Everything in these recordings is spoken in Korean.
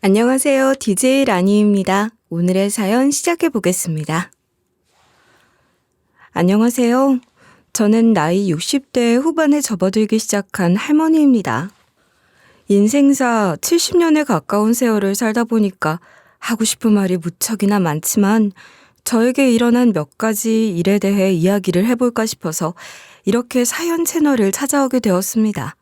안녕하세요. DJ 라니입니다. 오늘의 사연 시작해 보겠습니다. 안녕하세요. 저는 나이 60대 후반에 접어들기 시작한 할머니입니다. 인생사 70년에 가까운 세월을 살다 보니까 하고 싶은 말이 무척이나 많지만 저에게 일어난 몇 가지 일에 대해 이야기를 해볼까 싶어서 이렇게 사연 채널을 찾아오게 되었습니다.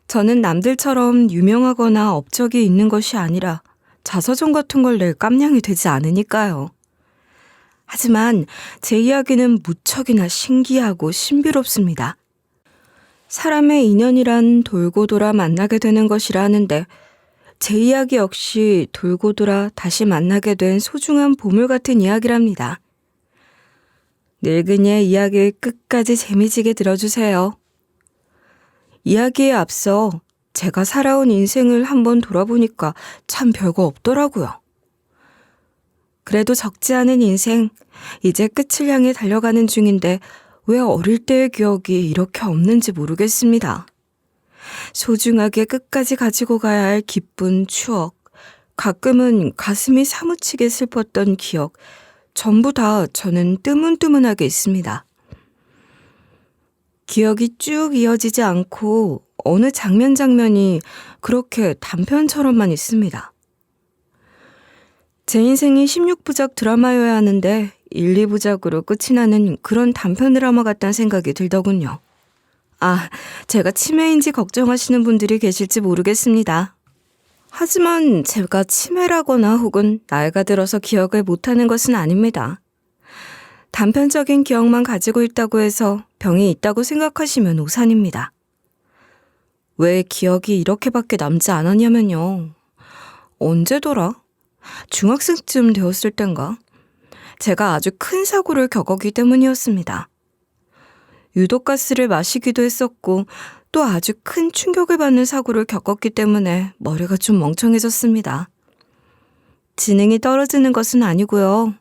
저는 남들처럼 유명하거나 업적이 있는 것이 아니라 자서전 같은 걸 낼 깜냥이 되지 않으니까요. 하지만 제 이야기는 무척이나 신기하고 신비롭습니다. 사람의 인연이란 돌고 돌아 만나게 되는 것이라 하는데 제 이야기 역시 돌고 돌아 다시 만나게 된 소중한 보물 같은 이야기랍니다. 늙은이의 이야기를 끝까지 재미지게 들어주세요. 이야기에 앞서 제가 살아온 인생을 한번 돌아보니까 참 별거 없더라고요. 그래도 적지 않은 인생, 이제 끝을 향해 달려가는 중인데 왜 어릴 때의 기억이 이렇게 없는지 모르겠습니다. 소중하게 끝까지 가지고 가야 할 기쁜 추억, 가끔은 가슴이 사무치게 슬펐던 기억, 전부 다 저는 뜨문뜨문하게 있습니다. 기억이 쭉 이어지지 않고 어느 장면이 그렇게 단편처럼만 있습니다. 제 인생이 16부작 드라마여야 하는데 1, 2부작으로 끝이 나는 그런 단편 드라마 같다는 생각이 들더군요. 제가 치매인지 걱정하시는 분들이 계실지 모르겠습니다. 하지만 제가 치매라거나 혹은 나이가 들어서 기억을 못하는 것은 아닙니다. 단편적인 기억만 가지고 있다고 해서 병이 있다고 생각하시면 오산입니다. 왜 기억이 이렇게밖에 남지 않았냐면요. 언제더라? 중학생쯤 되었을 땐가? 제가 아주 큰 사고를 겪었기 때문이었습니다. 유독가스를 마시기도 했었고 또 아주 큰 충격을 받는 사고를 겪었기 때문에 머리가 좀 멍청해졌습니다. 지능이 떨어지는 것은 아니고요.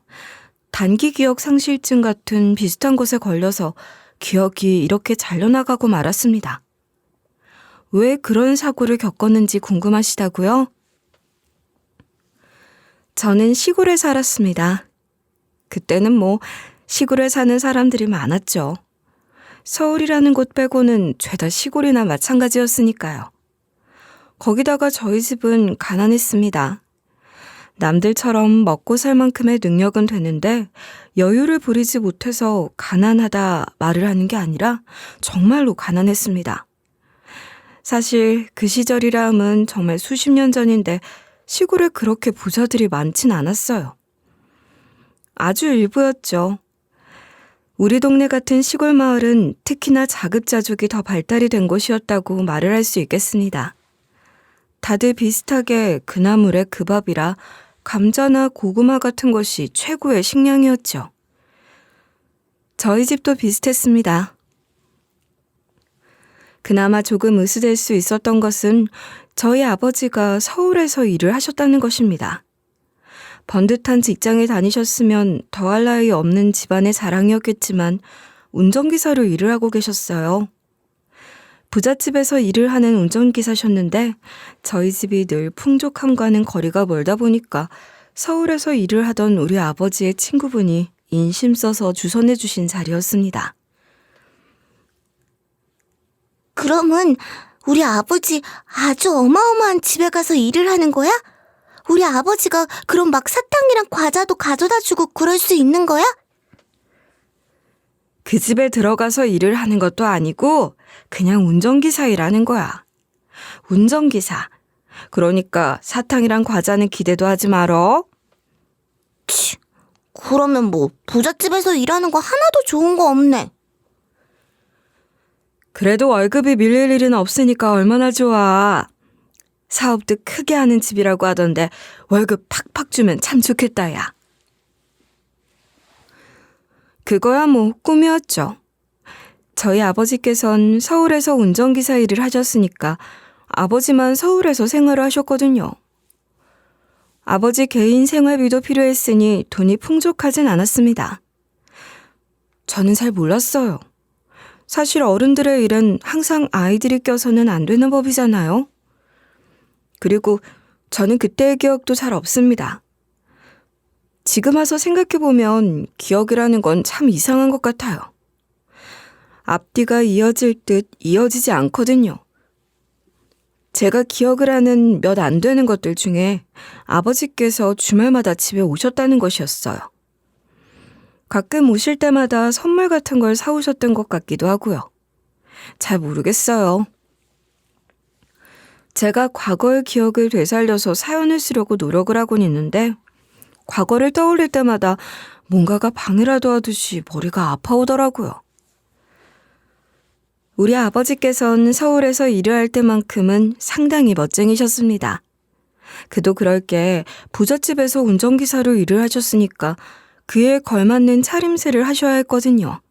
단기 기억 상실증 같은 비슷한 것에 걸려서 기억이 이렇게 잘려나가고 말았습니다. 왜 그런 사고를 겪었는지 궁금하시다고요? 저는 시골에 살았습니다. 그때는 시골에 사는 사람들이 많았죠. 서울이라는 곳 빼고는 죄다 시골이나 마찬가지였으니까요. 거기다가 저희 집은 가난했습니다. 남들처럼 먹고 살 만큼의 능력은 되는데 여유를 부리지 못해서 가난하다 말을 하는 게 아니라 정말로 가난했습니다. 사실 그 시절이라 함은 정말 수십 년 전인데 시골에 그렇게 부자들이 많진 않았어요. 아주 일부였죠. 우리 동네 같은 시골 마을은 특히나 자급자족이 더 발달이 된 곳이었다고 말을 할 수 있겠습니다. 다들 비슷하게 그나물에 그 밥이라 감자나 고구마 같은 것이 최고의 식량이었죠. 저희 집도 비슷했습니다. 그나마 조금 으스댈 수 있었던 것은 저희 아버지가 서울에서 일을 하셨다는 것입니다. 번듯한 직장에 다니셨으면 더할 나위 없는 집안의 자랑이었겠지만 운전기사로 일을 하고 계셨어요. 부잣집에서 일을 하는 운전기사셨는데 저희 집이 늘 풍족함과는 거리가 멀다 보니까 서울에서 일을 하던 우리 아버지의 친구분이 인심 써서 주선해 주신 자리였습니다. 그러면 우리 아버지 아주 어마어마한 집에 가서 일을 하는 거야? 우리 아버지가 그럼 막 사탕이랑 과자도 가져다 주고 그럴 수 있는 거야? 그 집에 들어가서 일을 하는 것도 아니고 그냥 운전기사 일하는 거야. 운전기사. 그러니까 사탕이랑 과자는 기대도 하지 말어. 그러면 부잣집에서 일하는 거 하나도 좋은 거 없네. 그래도 월급이 밀릴 일은 없으니까 얼마나 좋아. 사업도 크게 하는 집이라고 하던데 월급 팍팍 주면 참 좋겠다, 야. 그거야 꿈이었죠. 저희 아버지께선 서울에서 운전기사 일을 하셨으니까 아버지만 서울에서 생활을 하셨거든요. 아버지 개인 생활비도 필요했으니 돈이 풍족하진 않았습니다. 저는 잘 몰랐어요. 사실 어른들의 일은 항상 아이들이 껴서는 안 되는 법이잖아요. 그리고 저는 그때의 기억도 잘 없습니다. 지금 와서 생각해보면 기억이라는 건 참 이상한 것 같아요. 앞뒤가 이어질 듯 이어지지 않거든요. 제가 기억을 하는 몇 안 되는 것들 중에 아버지께서 주말마다 집에 오셨다는 것이었어요. 가끔 오실 때마다 선물 같은 걸 사오셨던 것 같기도 하고요. 잘 모르겠어요. 제가 과거의 기억을 되살려서 사연을 쓰려고 노력을 하곤 있는데 과거를 떠올릴 때마다 뭔가가 방해라도 하듯이 머리가 아파오더라고요. 우리 아버지께서는 서울에서 일을 할 때만큼은 상당히 멋쟁이셨습니다. 그도 그럴 게 부잣집에서 운전기사로 일을 하셨으니까 그에 걸맞는 차림새를 하셔야 했거든요.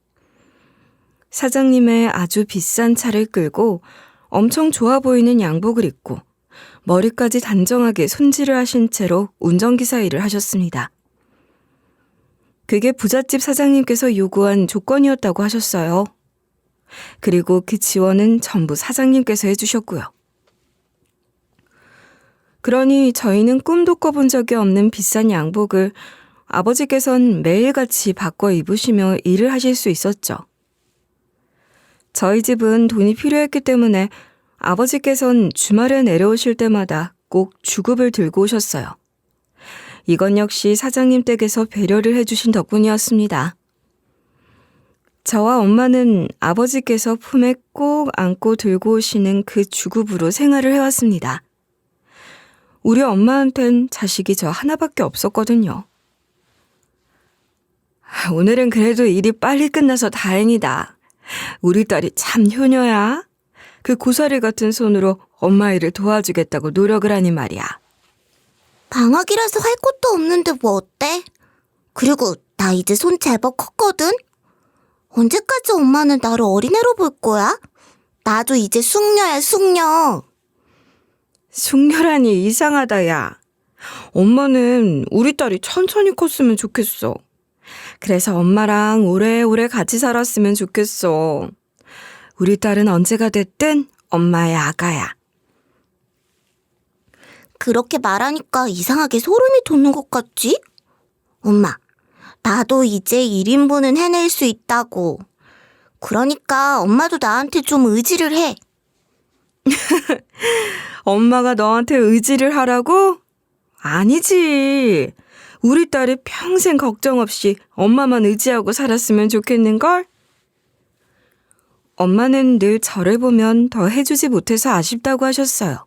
사장님의 아주 비싼 차를 끌고 엄청 좋아 보이는 양복을 입고 머리까지 단정하게 손질을 하신 채로 운전기사 일을 하셨습니다. 그게 부잣집 사장님께서 요구한 조건이었다고 하셨어요. 그리고 그 지원은 전부 사장님께서 해주셨고요. 그러니 저희는 꿈도 꿔본 적이 없는 비싼 양복을 아버지께선 매일같이 바꿔 입으시며 일을 하실 수 있었죠. 저희 집은 돈이 필요했기 때문에 아버지께선 주말에 내려오실 때마다 꼭 주급을 들고 오셨어요. 이건 역시 사장님 댁에서 배려를 해주신 덕분이었습니다. 저와 엄마는 아버지께서 품에 꼭 안고 들고 오시는 그 주급으로 생활을 해왔습니다. 우리 엄마한텐 자식이 저 하나밖에 없었거든요. 오늘은 그래도 일이 빨리 끝나서 다행이다. 우리 딸이 참 효녀야. 그 고사리 같은 손으로 엄마 일을 도와주겠다고 노력을 하니 말이야. 방학이라서 할 것도 없는데 뭐 어때? 그리고 나 이제 손 제법 컸거든? 언제까지 엄마는 나를 어린애로 볼 거야? 나도 이제 숙녀야, 숙녀. 숙녀라니 이상하다, 야. 엄마는 우리 딸이 천천히 컸으면 좋겠어. 그래서 엄마랑 오래오래 같이 살았으면 좋겠어. 우리 딸은 언제가 됐든 엄마의 아가야. 그렇게 말하니까 이상하게 소름이 돋는 것 같지? 엄마, 나도 이제 1인분은 해낼 수 있다고. 그러니까 엄마도 나한테 좀 의지를 해. 엄마가 너한테 의지를 하라고? 아니지. 우리 딸이 평생 걱정 없이 엄마만 의지하고 살았으면 좋겠는걸? 엄마는 늘 저를 보면 더 해주지 못해서 아쉽다고 하셨어요.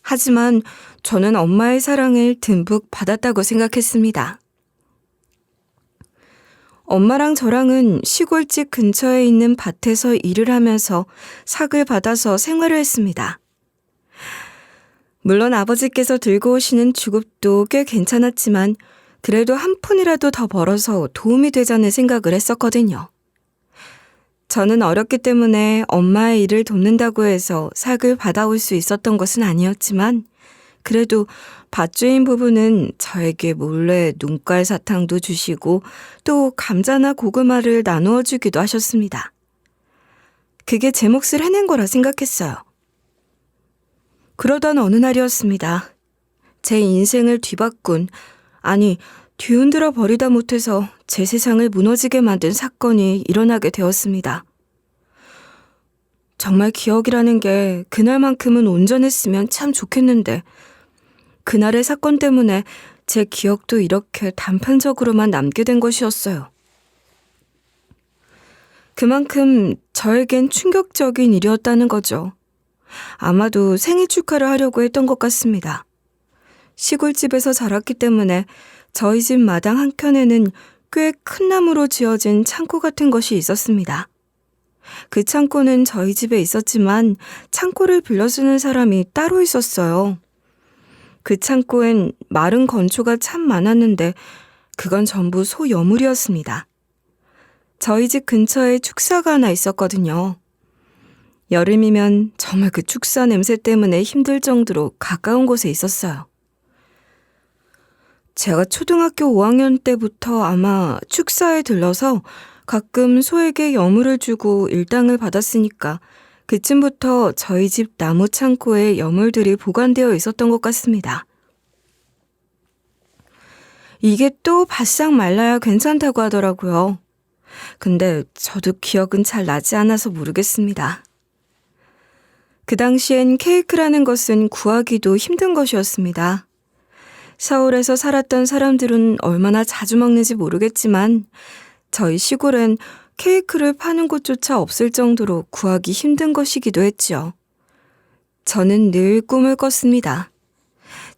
하지만 저는 엄마의 사랑을 듬뿍 받았다고 생각했습니다. 엄마랑 저랑은 시골집 근처에 있는 밭에서 일을 하면서 삭을 받아서 생활을 했습니다. 물론 아버지께서 들고 오시는 주급도 꽤 괜찮았지만 그래도 한 푼이라도 더 벌어서 도움이 되자는 생각을 했었거든요. 저는 어렸기 때문에 엄마의 일을 돕는다고 해서 삭을 받아올 수 있었던 것은 아니었지만 그래도 밭주인 부부는 저에게 몰래 눈깔 사탕도 주시고 또 감자나 고구마를 나누어 주기도 하셨습니다. 그게 제 몫을 해낸 거라 생각했어요. 그러던 어느 날이었습니다. 제 인생을 뒤바꾼, 아니 뒤흔들어 버리다 못해서 제 세상을 무너지게 만든 사건이 일어나게 되었습니다. 정말 기억이라는 게 그날만큼은 온전했으면 참 좋겠는데 그날의 사건 때문에 제 기억도 이렇게 단편적으로만 남게 된 것이었어요. 그만큼 저에겐 충격적인 일이었다는 거죠. 아마도 생일 축하를 하려고 했던 것 같습니다. 시골집에서 자랐기 때문에 저희 집 마당 한켠에는 꽤 큰 나무로 지어진 창고 같은 것이 있었습니다. 그 창고는 저희 집에 있었지만 창고를 빌려 쓰는 사람이 따로 있었어요. 그 창고엔 마른 건초가 참 많았는데 그건 전부 소 여물이었습니다. 저희 집 근처에 축사가 하나 있었거든요. 여름이면 정말 그 축사 냄새 때문에 힘들 정도로 가까운 곳에 있었어요. 제가 초등학교 5학년 때부터 아마 축사에 들러서 가끔 소에게 여물을 주고 일당을 받았으니까 그쯤부터 저희 집 나무 창고에 여물들이 보관되어 있었던 것 같습니다. 이게 또 바싹 말라야 괜찮다고 하더라고요. 근데 저도 기억은 잘 나지 않아서 모르겠습니다. 그 당시엔 케이크라는 것은 구하기도 힘든 것이었습니다. 서울에서 살았던 사람들은 얼마나 자주 먹는지 모르겠지만 저희 시골엔 케이크를 파는 곳조차 없을 정도로 구하기 힘든 것이기도 했지요. 저는 늘 꿈을 꿨습니다.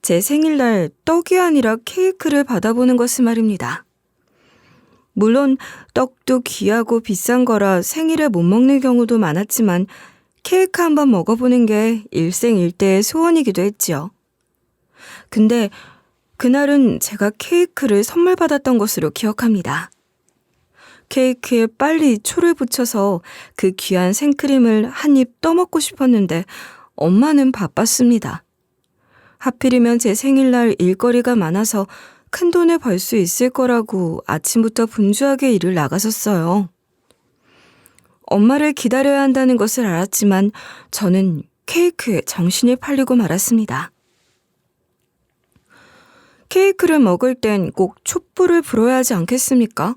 제 생일날 떡이 아니라 케이크를 받아보는 것을 말입니다. 물론 떡도 귀하고 비싼 거라 생일에 못 먹는 경우도 많았지만 케이크 한번 먹어보는 게 일생일대의 소원이기도 했지요. 근데 그날은 제가 케이크를 선물 받았던 것으로 기억합니다. 케이크에 빨리 초를 붙여서 그 귀한 생크림을 한 입 떠먹고 싶었는데 엄마는 바빴습니다. 하필이면 제 생일날 일거리가 많아서 큰돈을 벌 수 있을 거라고 아침부터 분주하게 일을 나가셨어요. 엄마를 기다려야 한다는 것을 알았지만 저는 케이크에 정신이 팔리고 말았습니다. 케이크를 먹을 땐 꼭 촛불을 불어야 하지 않겠습니까?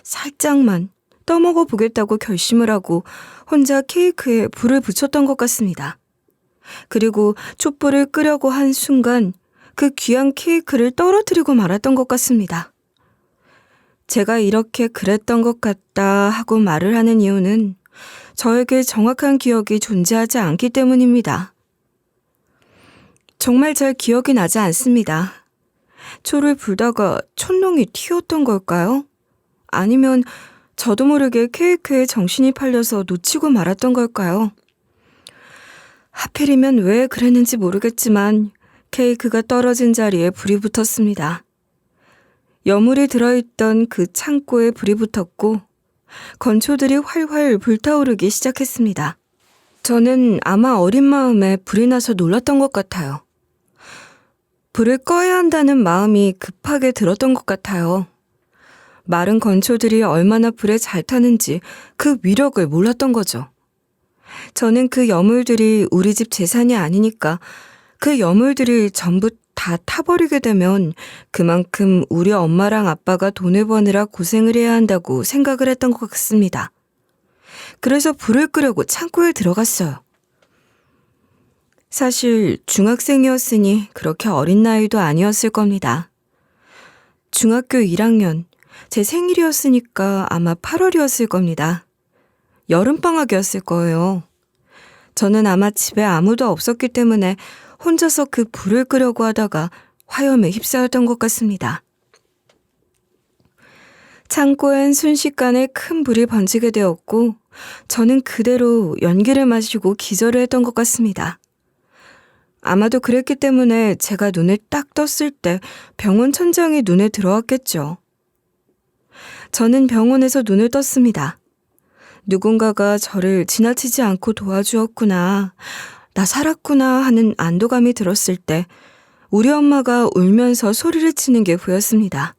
살짝만 떠먹어 보겠다고 결심을 하고 혼자 케이크에 불을 붙였던 것 같습니다. 그리고 촛불을 끄려고 한 순간 그 귀한 케이크를 떨어뜨리고 말았던 것 같습니다. 제가 이렇게 그랬던 것 같다 하고 말을 하는 이유는 저에게 정확한 기억이 존재하지 않기 때문입니다. 정말 잘 기억이 나지 않습니다. 초를 불다가 촛농이 튀었던 걸까요? 아니면 저도 모르게 케이크에 정신이 팔려서 놓치고 말았던 걸까요? 하필이면 왜 그랬는지 모르겠지만 케이크가 떨어진 자리에 불이 붙었습니다. 여물이 들어있던 그 창고에 불이 붙었고 건초들이 활활 불타오르기 시작했습니다. 저는 아마 어린 마음에 불이 나서 놀랐던 것 같아요. 불을 꺼야 한다는 마음이 급하게 들었던 것 같아요. 마른 건초들이 얼마나 불에 잘 타는지 그 위력을 몰랐던 거죠. 저는 그 여물들이 우리 집 재산이 아니니까 그 여물들이 전부 다 타버리게 되면 그만큼 우리 엄마랑 아빠가 돈을 버느라 고생을 해야 한다고 생각을 했던 것 같습니다. 그래서 불을 끄려고 창고에 들어갔어요. 사실 중학생이었으니 그렇게 어린 나이도 아니었을 겁니다. 중학교 1학년, 제 생일이었으니까 아마 8월이었을 겁니다. 여름방학이었을 거예요. 저는 아마 집에 아무도 없었기 때문에 혼자서 그 불을 끄려고 하다가 화염에 휩싸였던 것 같습니다. 창고엔 순식간에 큰 불이 번지게 되었고 저는 그대로 연기를 마시고 기절을 했던 것 같습니다. 아마도 그랬기 때문에 제가 눈을 딱 떴을 때 병원 천장이 눈에 들어왔겠죠. 저는 병원에서 눈을 떴습니다. 누군가가 저를 지나치지 않고 도와주었구나, 나 살았구나 하는 안도감이 들었을 때 우리 엄마가 울면서 소리를 치는 게 보였습니다.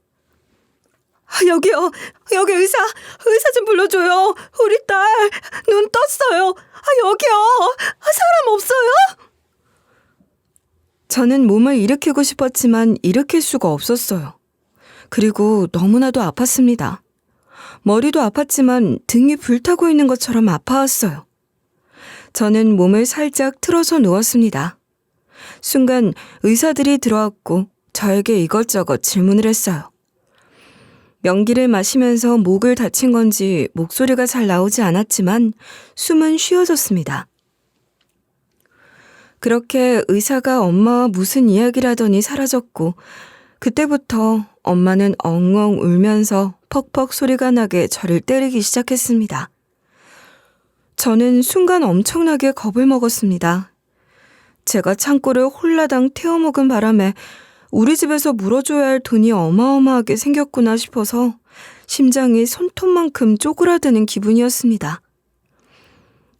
여기요, 여기 의사 좀 불러줘요. 우리 딸 눈 떴어요. 여기요, 사람 없어요? 저는 몸을 일으키고 싶었지만 일으킬 수가 없었어요. 그리고 너무나도 아팠습니다. 머리도 아팠지만 등이 불타고 있는 것처럼 아파왔어요. 저는 몸을 살짝 틀어서 누웠습니다. 순간 의사들이 들어왔고 저에게 이것저것 질문을 했어요. 연기를 마시면서 목을 다친 건지 목소리가 잘 나오지 않았지만 숨은 쉬어졌습니다. 그렇게 의사가 엄마와 무슨 이야기를 하더니 사라졌고 그때부터 엄마는 엉엉 울면서 퍽퍽 소리가 나게 저를 때리기 시작했습니다. 저는 순간 엄청나게 겁을 먹었습니다. 제가 창고를 홀라당 태워먹은 바람에 우리 집에서 물어줘야 할 돈이 어마어마하게 생겼구나 싶어서 심장이 손톱만큼 쪼그라드는 기분이었습니다.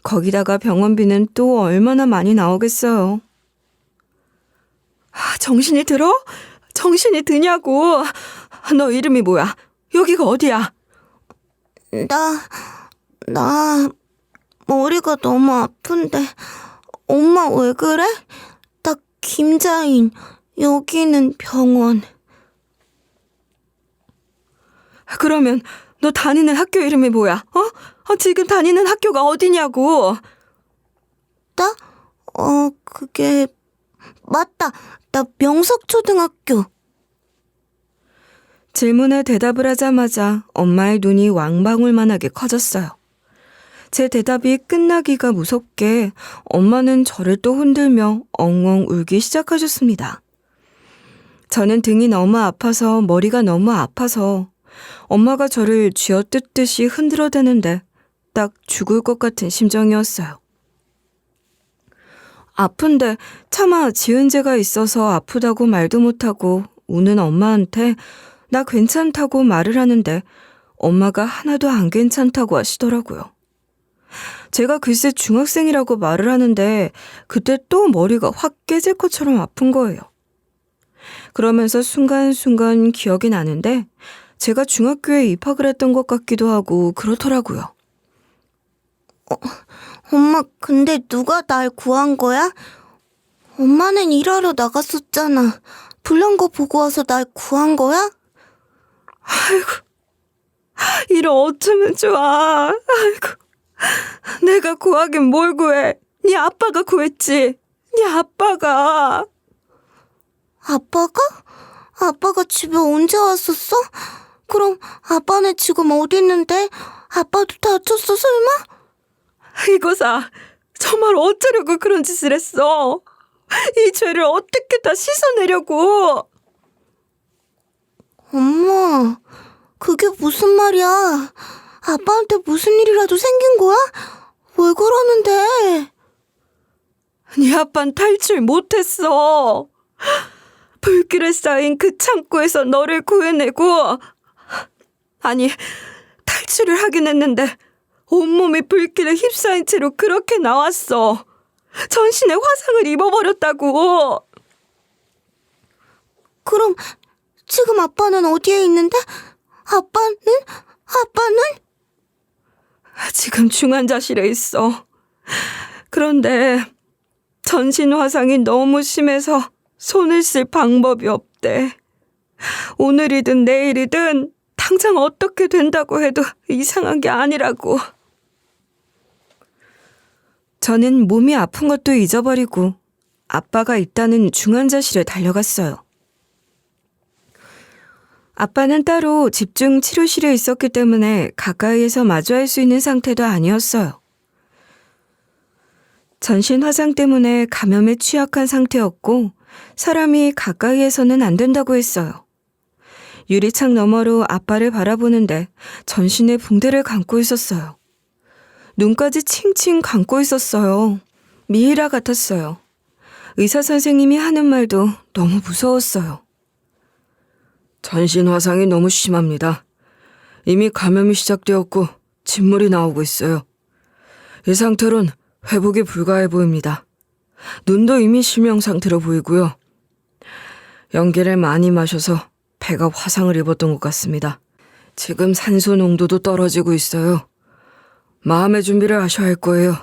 거기다가 병원비는 또 얼마나 많이 나오겠어요. 정신이 들어? 정신이 드냐고. 너 이름이 뭐야? 여기가 어디야? 나 머리가 너무 아픈데. 엄마 왜 그래? 나 김자인. 여기는 병원. 그러면 너 다니는 학교 이름이 뭐야? 지금 다니는 학교가 어디냐고. 나? 그게 맞다. 나 명석초등학교. 질문에 대답을 하자마자 엄마의 눈이 왕방울만하게 커졌어요. 제 대답이 끝나기가 무섭게 엄마는 저를 또 흔들며 엉엉 울기 시작하셨습니다. 저는 등이 너무 아파서 머리가 너무 아파서 엄마가 저를 쥐어뜯듯이 흔들어대는데 딱 죽을 것 같은 심정이었어요. 아픈데 차마 지은 죄가 있어서 아프다고 말도 못하고 우는 엄마한테 나 괜찮다고 말을 하는데 엄마가 하나도 안 괜찮다고 하시더라고요. 제가 글쎄 중학생이라고 말을 하는데 그때 또 머리가 확 깨질 것처럼 아픈 거예요. 그러면서 순간순간 기억이 나는데 제가 중학교에 입학을 했던 것 같기도 하고 그렇더라고요. 엄마, 근데 누가 날 구한 거야? 엄마는 일하러 나갔었잖아. 불난 거 보고 와서 날 구한 거야? 이를 어쩌면 좋아. 아이고, 내가 구하긴 뭘 구해. 네 아빠가 구했지. 네 아빠가. 아빠가? 아빠가 집에 언제 왔었어? 그럼 아빠는 지금 어디 있는데? 아빠도 다쳤어, 설마? 이거사, 정말 어쩌려고 그런 짓을 했어. 이 죄를 어떻게 다 씻어내려고. 엄마, 그게 무슨 말이야? 아빠한테 무슨 일이라도 생긴 거야? 왜 그러는데? 네 아빠는 탈출 못했어. 불길에 쌓인 그 창고에서 너를 구해내고, 아니, 탈출을 하긴 했는데 온몸이 불길에 휩싸인 채로 그렇게 나왔어. 전신에 화상을 입어버렸다고. 그럼 지금 아빠는 어디에 있는데? 아빠는? 지금 중환자실에 있어. 그런데 전신 화상이 너무 심해서 손을 쓸 방법이 없대. 오늘이든 내일이든 당장 어떻게 된다고 해도 이상한 게 아니라고. 저는 몸이 아픈 것도 잊어버리고 아빠가 있다는 중환자실에 달려갔어요. 아빠는 따로 집중 치료실에 있었기 때문에 가까이에서 마주할 수 있는 상태도 아니었어요. 전신 화상 때문에 감염에 취약한 상태였고 사람이 가까이에서는 안 된다고 했어요. 유리창 너머로 아빠를 바라보는데 전신에 붕대를 감고 있었어요. 눈까지 칭칭 감고 있었어요. 미이라 같았어요. 의사 선생님이 하는 말도 너무 무서웠어요. 전신 화상이 너무 심합니다. 이미 감염이 시작되었고 진물이 나오고 있어요. 이 상태론 회복이 불가해 보입니다. 눈도 이미 실명 상태로 보이고요. 연기를 많이 마셔서 배가 화상을 입었던 것 같습니다. 지금 산소 농도도 떨어지고 있어요. 마음의 준비를 하셔야 할 거예요.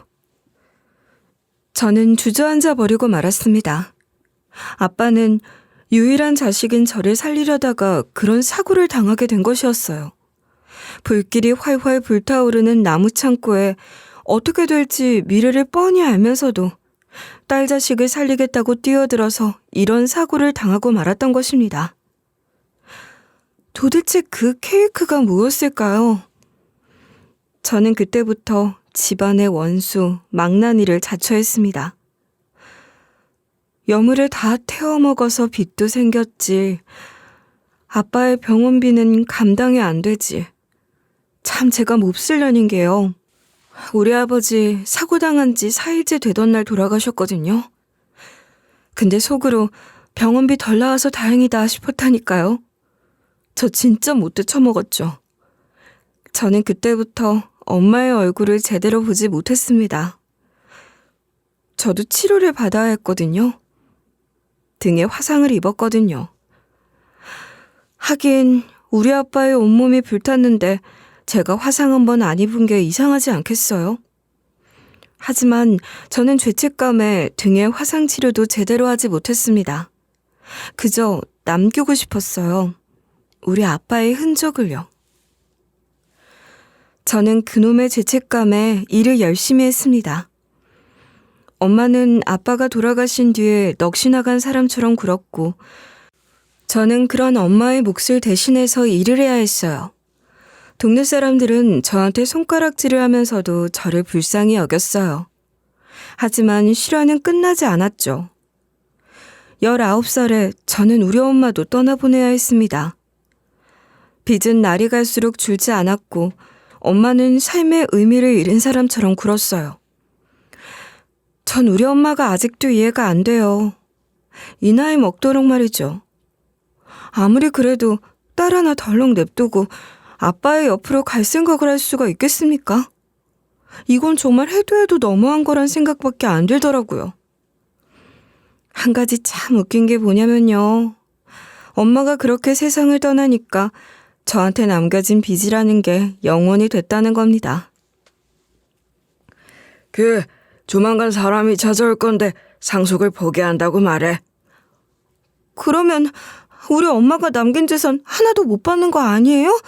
저는 주저앉아 버리고 말았습니다. 아빠는 유일한 자식인 저를 살리려다가 그런 사고를 당하게 된 것이었어요. 불길이 활활 불타오르는 나무 창고에 어떻게 될지 미래를 뻔히 알면서도 딸 자식을 살리겠다고 뛰어들어서 이런 사고를 당하고 말았던 것입니다. 도대체 그 케이크가 무엇일까요? 저는 그때부터 집안의 원수, 망나니를 자처했습니다. 여물을 다 태워먹어서 빚도 생겼지. 아빠의 병원비는 감당이 안 되지. 참 제가 몹쓸 년인 게요. 우리 아버지 사고당한 지 4일째 되던 날 돌아가셨거든요. 근데 속으로 병원비 덜 나와서 다행이다 싶었다니까요. 저 진짜 못돼 처먹었죠. 저는 그때부터 엄마의 얼굴을 제대로 보지 못했습니다. 저도 치료를 받아야 했거든요. 등에 화상을 입었거든요. 하긴 우리 아빠의 온몸이 불탔는데 제가 화상 한 번 안 입은 게 이상하지 않겠어요? 하지만 저는 죄책감에 등의 화상 치료도 제대로 하지 못했습니다. 그저 남기고 싶었어요. 우리 아빠의 흔적을요. 저는 그놈의 죄책감에 일을 열심히 했습니다. 엄마는 아빠가 돌아가신 뒤에 넋이 나간 사람처럼 굴었고, 저는 그런 엄마의 몫을 대신해서 일을 해야 했어요. 동네 사람들은 저한테 손가락질을 하면서도 저를 불쌍히 여겼어요. 하지만 실화는 끝나지 않았죠. 19살에 저는 우리 엄마도 떠나보내야 했습니다. 빚은 날이 갈수록 줄지 않았고 엄마는 삶의 의미를 잃은 사람처럼 굴었어요. 전 우리 엄마가 아직도 이해가 안 돼요. 이 나이 먹도록 말이죠. 아무리 그래도 딸 하나 덜렁 냅두고 아빠의 옆으로 갈 생각을 할 수가 있겠습니까? 이건 정말 해도 너무한 거란 생각밖에 안 들더라고요. 한 가지 참 웃긴 게 뭐냐면요. 엄마가 그렇게 세상을 떠나니까 저한테 남겨진 빚이라는 게 영원이 됐다는 겁니다. 조만간 사람이 찾아올 건데 상속을 포기한다고 말해. 그러면 우리 엄마가 남긴 재산 하나도 못 받는 거 아니에요?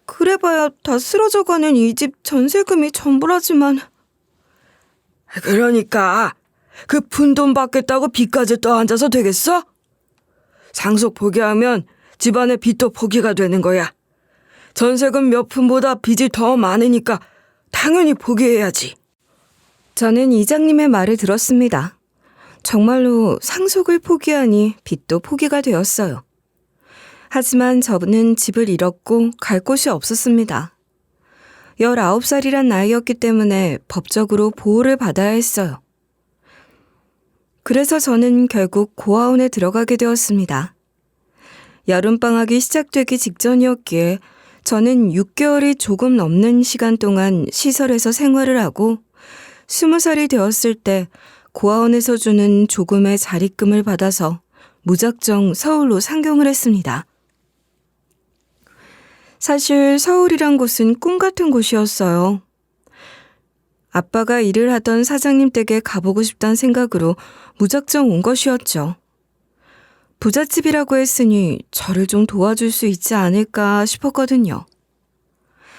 그래봐야 다 쓰러져가는 이 집 전세금이 전부라지만. 그러니까 그 푼돈 받겠다고 빚까지 떠안아서 되겠어? 상속 포기하면 집안의 빚도 포기가 되는 거야. 전세금 몇 푼보다 빚이 더 많으니까 당연히 포기해야지. 저는 이장님의 말을 들었습니다. 정말로 상속을 포기하니 빚도 포기가 되었어요. 하지만 저는 집을 잃었고 갈 곳이 없었습니다. 19살이란 나이였기 때문에 법적으로 보호를 받아야 했어요. 그래서 저는 결국 고아원에 들어가게 되었습니다. 여름방학이 시작되기 직전이었기에 저는 6개월이 조금 넘는 시간 동안 시설에서 생활을 하고 20살이 되었을 때 고아원에서 주는 조금의 자립금을 받아서 무작정 서울로 상경을 했습니다. 사실 서울이란 곳은 꿈 같은 곳이었어요. 아빠가 일을 하던 사장님 댁에 가보고 싶다는 생각으로 무작정 온 것이었죠. 부잣집이라고 했으니 저를 좀 도와줄 수 있지 않을까 싶었거든요.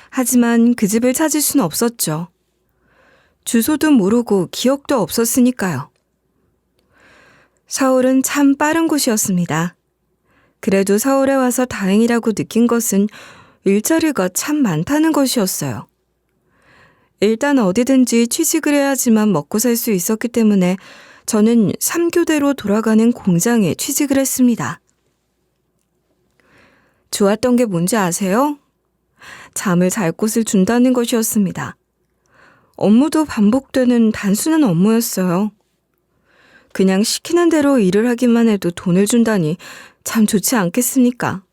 하지만 그 집을 찾을 수는 없었죠. 주소도 모르고 기억도 없었으니까요. 서울은 참 빠른 곳이었습니다. 그래도 서울에 와서 다행이라고 느낀 것은 일자리가 참 많다는 것이었어요. 일단 어디든지 취직을 해야지만 먹고 살 수 있었기 때문에 저는 3교대로 돌아가는 공장에 취직을 했습니다. 좋았던 게 뭔지 아세요? 잠을 잘 곳을 준다는 것이었습니다. 업무도 반복되는 단순한 업무였어요. 그냥 시키는 대로 일을 하기만 해도 돈을 준다니 참 좋지 않겠습니까?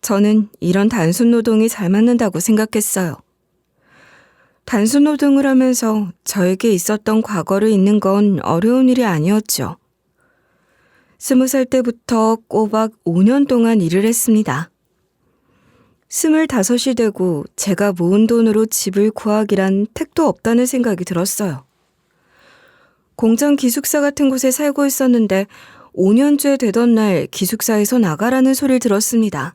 저는 이런 단순 노동이 잘 맞는다고 생각했어요. 단순 노동을 하면서 저에게 있었던 과거를 잊는 건 어려운 일이 아니었죠. 20살 때부터 꼬박 5년 동안 일을 했습니다. 25이 되고 제가 모은 돈으로 집을 구하기란 택도 없다는 생각이 들었어요. 공장 기숙사 같은 곳에 살고 있었는데 5년째 되던 날 기숙사에서 나가라는 소리를 들었습니다.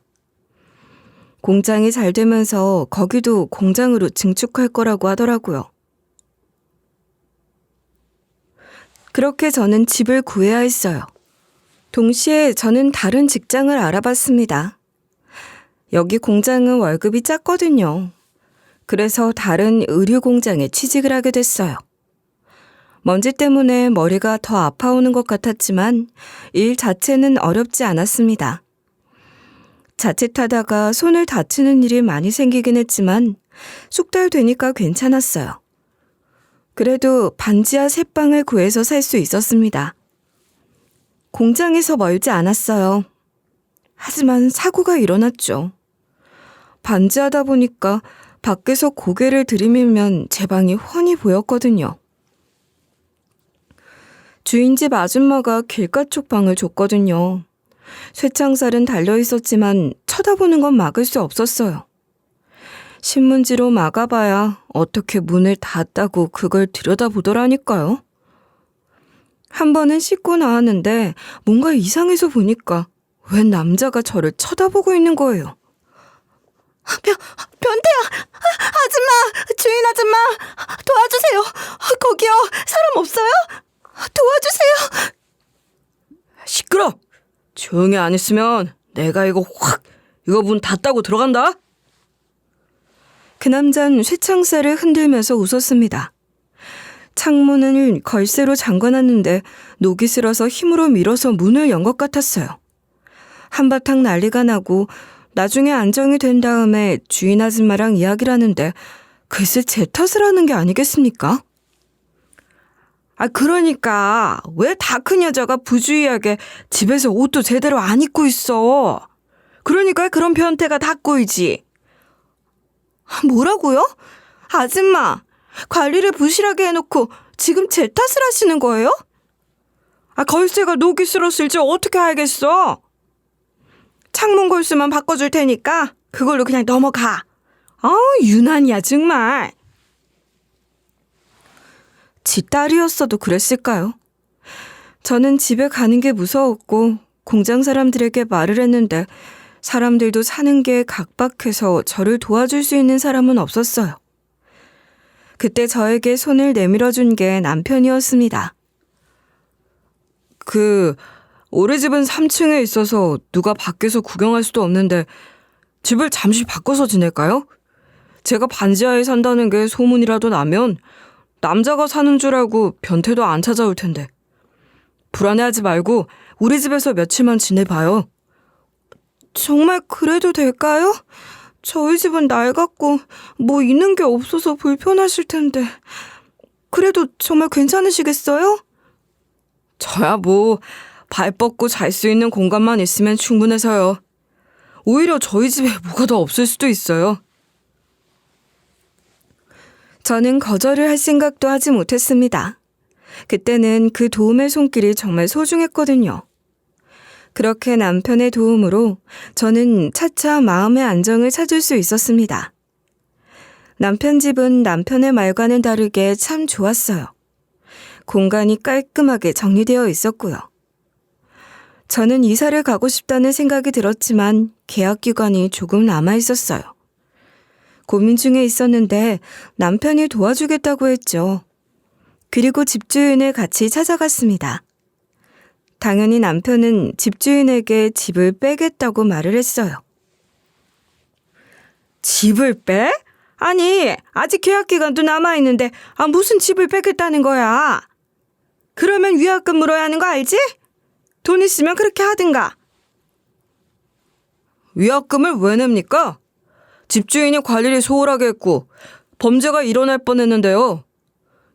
공장이 잘 되면서 거기도 공장으로 증축할 거라고 하더라고요. 그렇게 저는 집을 구해야 했어요. 동시에 저는 다른 직장을 알아봤습니다. 여기 공장은 월급이 작거든요. 그래서 다른 의류 공장에 취직을 하게 됐어요. 먼지 때문에 머리가 더 아파오는 것 같았지만 일 자체는 어렵지 않았습니다. 자칫하다가 손을 다치는 일이 많이 생기긴 했지만 숙달되니까 괜찮았어요. 그래도 반지하 새방을 구해서 살 수 있었습니다. 공장에서 멀지 않았어요. 하지만 사고가 일어났죠. 반지하다 보니까 밖에서 고개를 들이밀면 제 방이 훤히 보였거든요. 주인집 아줌마가 길가 쪽 방을 줬거든요. 쇠창살은 달려있었지만 쳐다보는 건 막을 수 없었어요. 신문지로 막아봐야 어떻게 문을 닫았다고 그걸 들여다보더라니까요. 한 번은 씻고 나왔는데 뭔가 이상해서 보니까 웬 남자가 저를 쳐다보고 있는 거예요. 변태야! 아줌마! 주인 아줌마! 도와주세요! 거기요! 사람 없어요? 도와주세요! 시끄러! 조용히 안 있으면 내가 이거 문 닫다고 들어간다. 그 남자는 쇠창살을 흔들면서 웃었습니다. 창문을 걸쇠로 잠궈놨는데 녹이 슬어서 힘으로 밀어서 문을 연 것 같았어요. 한바탕 난리가 나고 나중에 안정이 된 다음에 주인 아줌마랑 이야기를 하는데 글쎄 제 탓을 하는 게 아니겠습니까? 그러니까 왜 다 큰 여자가 부주의하게 집에서 옷도 제대로 안 입고 있어. 그러니까 그런 변태가 다 꼬이지. 뭐라고요? 아줌마, 관리를 부실하게 해놓고 지금 제 탓을 하시는 거예요? 걸쇠가 녹이 슬었을지 어떻게 알겠어? 창문 걸쇠만 바꿔줄 테니까 그걸로 그냥 넘어가. 유난이야 정말. 지 딸이었어도 그랬을까요? 저는 집에 가는 게 무서웠고 공장 사람들에게 말을 했는데 사람들도 사는 게 각박해서 저를 도와줄 수 있는 사람은 없었어요. 그때 저에게 손을 내밀어준 게 남편이었습니다. 우리 집은 3층에 있어서 누가 밖에서 구경할 수도 없는데 집을 잠시 바꿔서 지낼까요? 제가 반지하에 산다는 게 소문이라도 나면 남자가 사는 줄 알고 변태도 안 찾아올 텐데. 불안해하지 말고 우리 집에서 며칠만 지내봐요. 정말 그래도 될까요? 저희 집은 낡았고 뭐 있는 게 없어서 불편하실 텐데. 그래도 정말 괜찮으시겠어요? 저야 발 뻗고 잘 수 있는 공간만 있으면 충분해서요. 오히려 저희 집에 뭐가 더 없을 수도 있어요. 저는 거절을 할 생각도 하지 못했습니다. 그때는 그 도움의 손길이 정말 소중했거든요. 그렇게 남편의 도움으로 저는 차차 마음의 안정을 찾을 수 있었습니다. 남편 집은 남편의 말과는 다르게 참 좋았어요. 공간이 깔끔하게 정리되어 있었고요. 저는 이사를 가고 싶다는 생각이 들었지만 계약 기간이 조금 남아 있었어요. 고민 중에 있었는데 남편이 도와주겠다고 했죠. 그리고 집주인을 같이 찾아갔습니다. 당연히 남편은 집주인에게 집을 빼겠다고 말을 했어요. 집을 빼? 아니, 아직 계약 기간도 남아있는데 무슨 집을 빼겠다는 거야? 그러면 위약금 물어야 하는 거 알지? 돈 있으면 그렇게 하든가. 위약금을 왜 냅니까? 집주인이 관리를 소홀하게 했고 범죄가 일어날 뻔했는데요.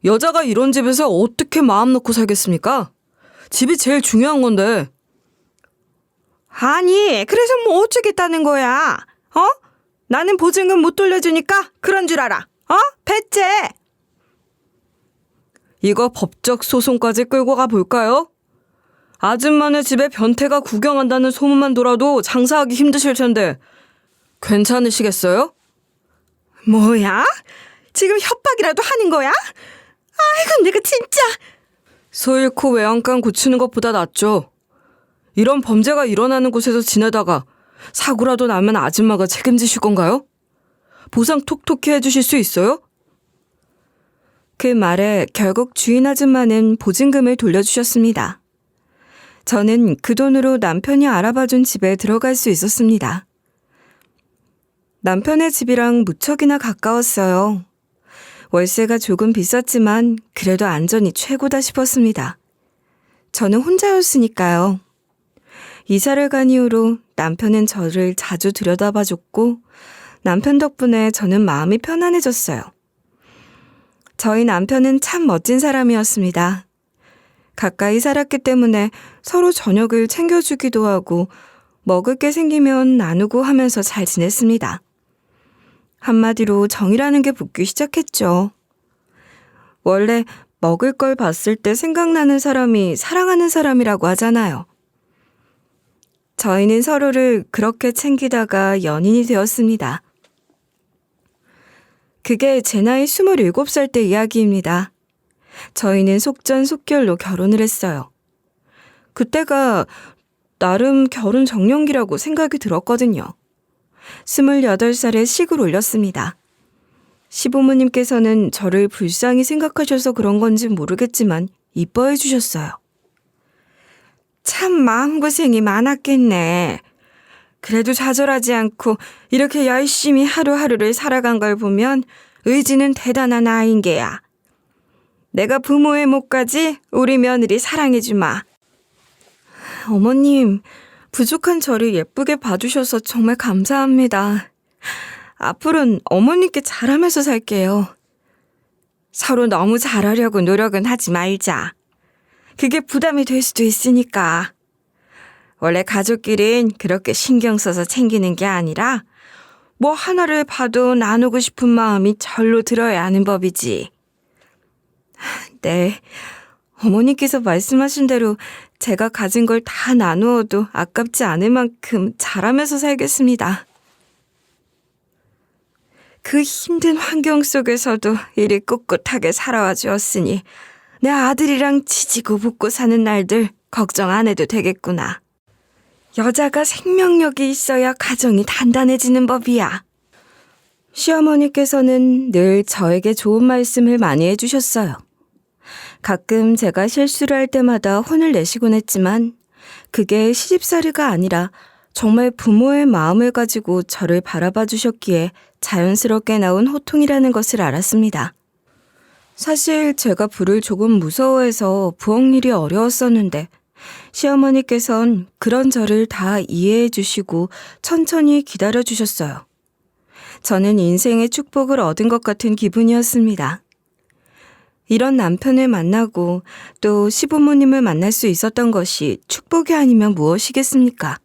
여자가 이런 집에서 어떻게 마음 놓고 살겠습니까? 집이 제일 중요한 건데. 아니, 그래서 뭐 어쩌겠다는 거야? 나는 보증금 못 돌려주니까 그런 줄 알아. 배째! 이거 법적 소송까지 끌고 가 볼까요? 아줌마네 집에 변태가 구경한다는 소문만 돌아도 장사하기 힘드실 텐데 괜찮으시겠어요? 뭐야? 지금 협박이라도 하는 거야? 아이고, 내가 진짜. 소 잃고 외양간 고치는 것보다 낫죠. 이런 범죄가 일어나는 곳에서 지내다가 사고라도 나면 아줌마가 책임지실 건가요? 보상 톡톡히 해주실 수 있어요? 그 말에 결국 주인 아줌마는 보증금을 돌려주셨습니다. 저는 그 돈으로 남편이 알아봐준 집에 들어갈 수 있었습니다. 남편의 집이랑 무척이나 가까웠어요. 월세가 조금 비쌌지만 그래도 안전이 최고다 싶었습니다. 저는 혼자였으니까요. 이사를 간 이후로 남편은 저를 자주 들여다봐줬고 남편 덕분에 저는 마음이 편안해졌어요. 저희 남편은 참 멋진 사람이었습니다. 가까이 살았기 때문에 서로 저녁을 챙겨주기도 하고 먹을 게 생기면 나누고 하면서 잘 지냈습니다. 한마디로 정이라는 게 붙기 시작했죠. 원래 먹을 걸 봤을 때 생각나는 사람이 사랑하는 사람이라고 하잖아요. 저희는 서로를 그렇게 챙기다가 연인이 되었습니다. 그게 제 나이 27살 때 이야기입니다. 저희는 속전속결로 결혼을 했어요. 그때가 나름 결혼 정년기라고 생각이 들었거든요. 28살에 식을 올렸습니다. 시부모님께서는 저를 불쌍히 생각하셔서 그런 건지 모르겠지만 이뻐해 주셨어요. 참 마음고생이 많았겠네. 그래도 좌절하지 않고 이렇게 열심히 하루하루를 살아간 걸 보면 의지는 대단한 아이인 게야. 내가 부모의 목까지 우리 며느리 사랑해주마. 어머님, 부족한 저를 예쁘게 봐주셔서 정말 감사합니다. 앞으로는 어머님께 잘하면서 살게요. 서로 너무 잘하려고 노력은 하지 말자. 그게 부담이 될 수도 있으니까. 원래 가족끼린 그렇게 신경 써서 챙기는 게 아니라 뭐 하나를 봐도 나누고 싶은 마음이 절로 들어야 하는 법이지. 네, 어머니께서 말씀하신 대로 제가 가진 걸 다 나누어도 아깝지 않을 만큼 잘하면서 살겠습니다. 그 힘든 환경 속에서도 이리 꿋꿋하게 살아와 주었으니 내 아들이랑 지지고 볶고 사는 날들 걱정 안 해도 되겠구나. 여자가 생명력이 있어야 가정이 단단해지는 법이야. 시어머니께서는 늘 저에게 좋은 말씀을 많이 해주셨어요. 가끔 제가 실수를 할 때마다 혼을 내시곤 했지만 그게 시집살이가 아니라 정말 부모의 마음을 가지고 저를 바라봐 주셨기에 자연스럽게 나온 호통이라는 것을 알았습니다. 사실 제가 불을 조금 무서워해서 부엌일이 어려웠었는데 시어머니께선 그런 저를 다 이해해 주시고 천천히 기다려 주셨어요. 저는 인생의 축복을 얻은 것 같은 기분이었습니다. 이런 남편을 만나고 또 시부모님을 만날 수 있었던 것이 축복이 아니면 무엇이겠습니까?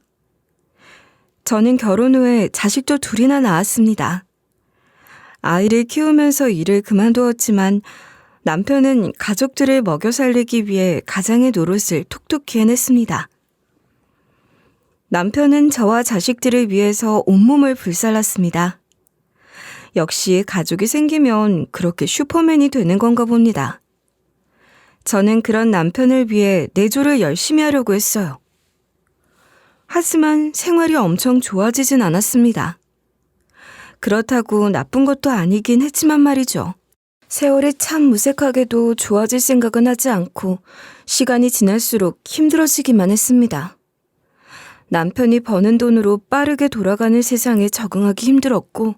저는 결혼 후에 자식도 둘이나 낳았습니다. 아이를 키우면서 일을 그만두었지만 남편은 가족들을 먹여 살리기 위해 가장의 노릇을 톡톡히 해냈습니다. 남편은 저와 자식들을 위해서 온몸을 불살랐습니다. 역시 가족이 생기면 그렇게 슈퍼맨이 되는 건가 봅니다. 저는 그런 남편을 위해 내조를 열심히 하려고 했어요. 하지만 생활이 엄청 좋아지진 않았습니다. 그렇다고 나쁜 것도 아니긴 했지만 말이죠. 세월이 참 무색하게도 좋아질 생각은 하지 않고 시간이 지날수록 힘들어지기만 했습니다. 남편이 버는 돈으로 빠르게 돌아가는 세상에 적응하기 힘들었고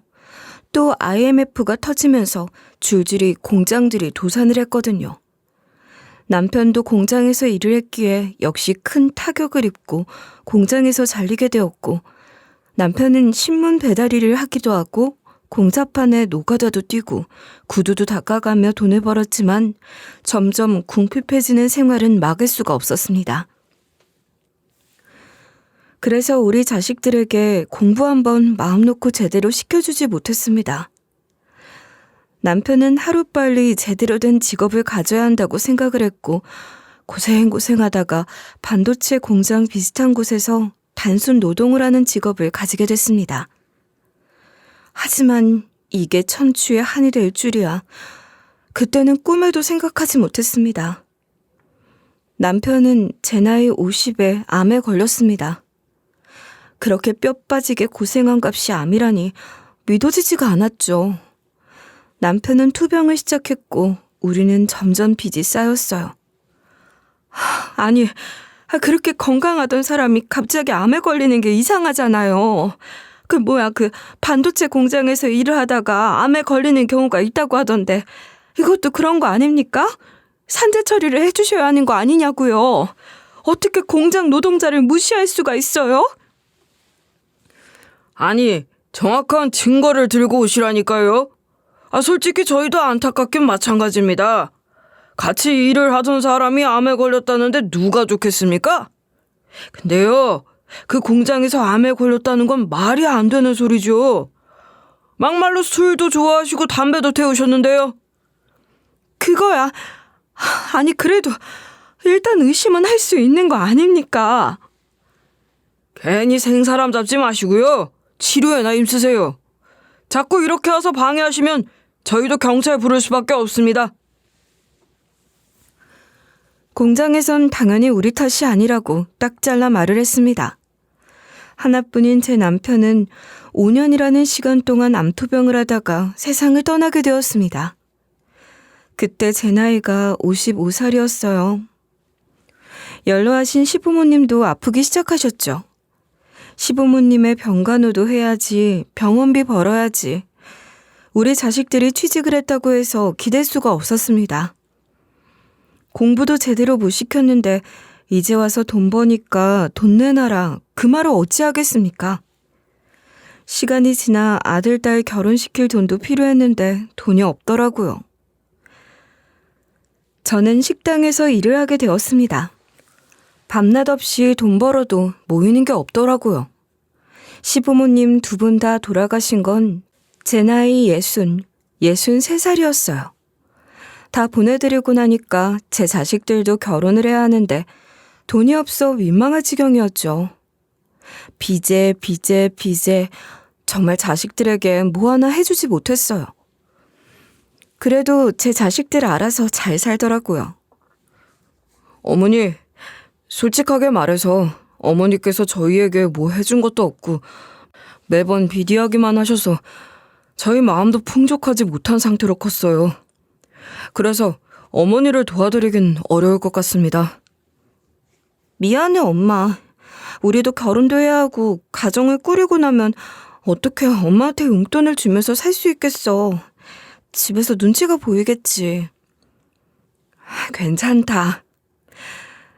또 IMF가 터지면서 줄줄이 공장들이 도산을 했거든요. 남편도 공장에서 일을 했기에 역시 큰 타격을 입고 공장에서 잘리게 되었고 남편은 신문 배달 일을 하기도 하고 공사판에 노가다도 뛰고 구두도 닦아가며 돈을 벌었지만 점점 궁핍해지는 생활은 막을 수가 없었습니다. 그래서 우리 자식들에게 공부 한번 마음 놓고 제대로 시켜주지 못했습니다. 남편은 하루빨리 제대로 된 직업을 가져야 한다고 생각을 했고 고생하다가 반도체 공장 비슷한 곳에서 단순 노동을 하는 직업을 가지게 됐습니다. 하지만 이게 천추의 한이 될 줄이야. 그때는 꿈에도 생각하지 못했습니다. 남편은 제 나이 50에 암에 걸렸습니다. 그렇게 뼈 빠지게 고생한 값이 암이라니 믿어지지가 않았죠. 남편은 투병을 시작했고 우리는 점점 빚이 쌓였어요. 아니, 그렇게 건강하던 사람이 갑자기 암에 걸리는 게 이상하잖아요. 그 반도체 공장에서 일을 하다가 암에 걸리는 경우가 있다고 하던데 이것도 그런 거 아닙니까? 산재 처리를 해주셔야 하는 거 아니냐고요. 어떻게 공장 노동자를 무시할 수가 있어요? 아니, 정확한 증거를 들고 오시라니까요. 솔직히 저희도 안타깝긴 마찬가지입니다. 같이 일을 하던 사람이 암에 걸렸다는데 누가 좋겠습니까? 근데요, 그 공장에서 암에 걸렸다는 건 말이 안 되는 소리죠. 막말로 술도 좋아하시고 담배도 태우셨는데요. 그거야. 아니 그래도 일단 의심은 할 수 있는 거 아닙니까? 괜히 생사람 잡지 마시고요. 치료에나 힘쓰세요. 자꾸 이렇게 와서 방해하시면 저희도 경찰 부를 수밖에 없습니다. 공장에선 당연히 우리 탓이 아니라고 딱 잘라 말을 했습니다. 하나뿐인 제 남편은 5년이라는 시간 동안 암투병을 하다가 세상을 떠나게 되었습니다. 그때 제 나이가 55살이었어요. 연로하신 시부모님도 아프기 시작하셨죠. 시부모님의 병간호도 해야지, 병원비 벌어야지. 우리 자식들이 취직을 했다고 해서 기댈 수가 없었습니다. 공부도 제대로 못 시켰는데 이제 와서 돈 버니까 돈 내놔라. 그 말을 어찌하겠습니까? 시간이 지나 아들, 딸 결혼시킬 돈도 필요했는데 돈이 없더라고요. 저는 식당에서 일을 하게 되었습니다. 밤낮 없이 돈 벌어도 모이는 게 없더라고요. 시부모님 두 분 다 돌아가신 건 제 나이 63살이었어요. 다 보내드리고 나니까 제 자식들도 결혼을 해야 하는데 돈이 없어 민망할 지경이었죠. 빚에 정말 자식들에게 뭐 하나 해주지 못했어요. 그래도 제 자식들 알아서 잘 살더라고요. 어머니, 솔직하게 말해서 어머니께서 저희에게 뭐 해준 것도 없고 매번 비디하기만 하셔서 저희 마음도 풍족하지 못한 상태로 컸어요. 그래서 어머니를 도와드리긴 어려울 것 같습니다. 미안해, 엄마. 우리도 결혼도 해야 하고 가정을 꾸리고 나면 어떻게 엄마한테 용돈을 주면서 살 수 있겠어. 집에서 눈치가 보이겠지. 괜찮다.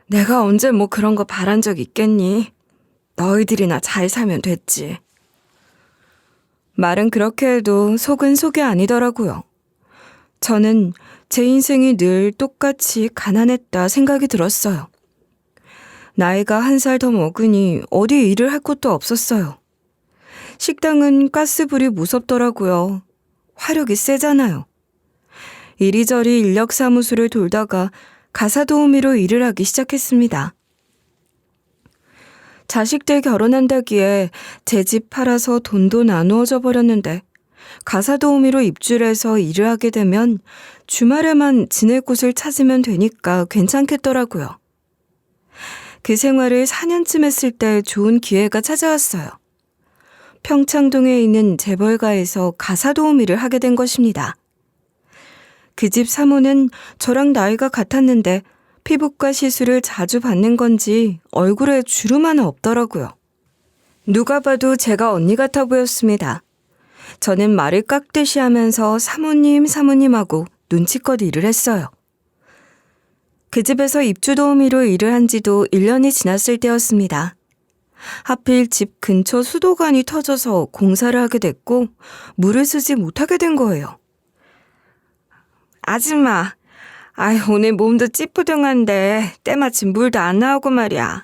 내가 언제 뭐 그런 거 바란 적 있겠니? 너희들이나 잘 살면 됐지. 말은 그렇게 해도 속은 속이 아니더라고요. 저는 제 인생이 늘 똑같이 가난했다 생각이 들었어요. 나이가 1살 더 먹으니 어디 일을 할 곳도 없었어요. 식당은 가스불이 무섭더라고요. 화력이 세잖아요. 이리저리 인력사무소를 돌다가 가사도우미로 일을 하기 시작했습니다. 자식들 결혼한다기에 제 집 팔아서 돈도 나누어져 버렸는데 가사도우미로 입주를 해서 일을 하게 되면 주말에만 지낼 곳을 찾으면 되니까 괜찮겠더라고요. 그 생활을 4년쯤 했을 때 좋은 기회가 찾아왔어요. 평창동에 있는 재벌가에서 가사도우미를 하게 된 것입니다. 그 집 사모는 저랑 나이가 같았는데 피부과 시술을 자주 받는 건지 얼굴에 주름 하나 없더라고요. 누가 봐도 제가 언니 같아 보였습니다. 저는 말을 깎듯이 하면서 사모님하고 눈치껏 일을 했어요. 그 집에서 입주도우미로 일을 한 지도 1년이 지났을 때였습니다. 하필 집 근처 수도관이 터져서 공사를 하게 됐고 물을 쓰지 못하게 된 거예요. 아줌마, 오늘 몸도 찌뿌둥한데 때마침 물도 안 나오고 말이야.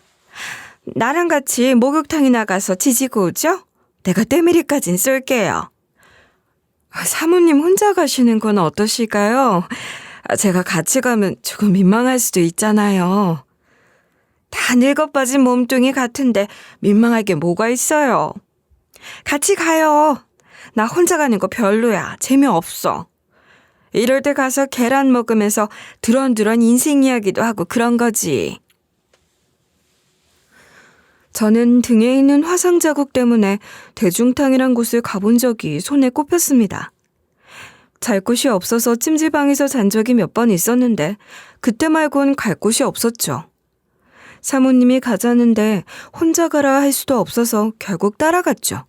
나랑 같이 목욕탕이나 가서 지지고 오죠? 내가 때밀이까진 쏠게요. 사모님 혼자 가시는 건 어떠실까요? 제가 같이 가면 조금 민망할 수도 있잖아요. 다 늙어빠진 몸뚱이 같은데 민망할 게 뭐가 있어요. 같이 가요. 나 혼자 가는 거 별로야. 재미없어. 이럴 때 가서 계란 먹으면서 드런드런 인생 이야기도 하고 그런 거지. 저는 등에 있는 화상 자국 때문에 대중탕이란 곳을 가본 적이 손에 꼽혔습니다. 잘 곳이 없어서 찜질방에서 잔 적이 몇 번 있었는데 그때 말곤 갈 곳이 없었죠. 사모님이 가자는데 혼자 가라 할 수도 없어서 결국 따라갔죠.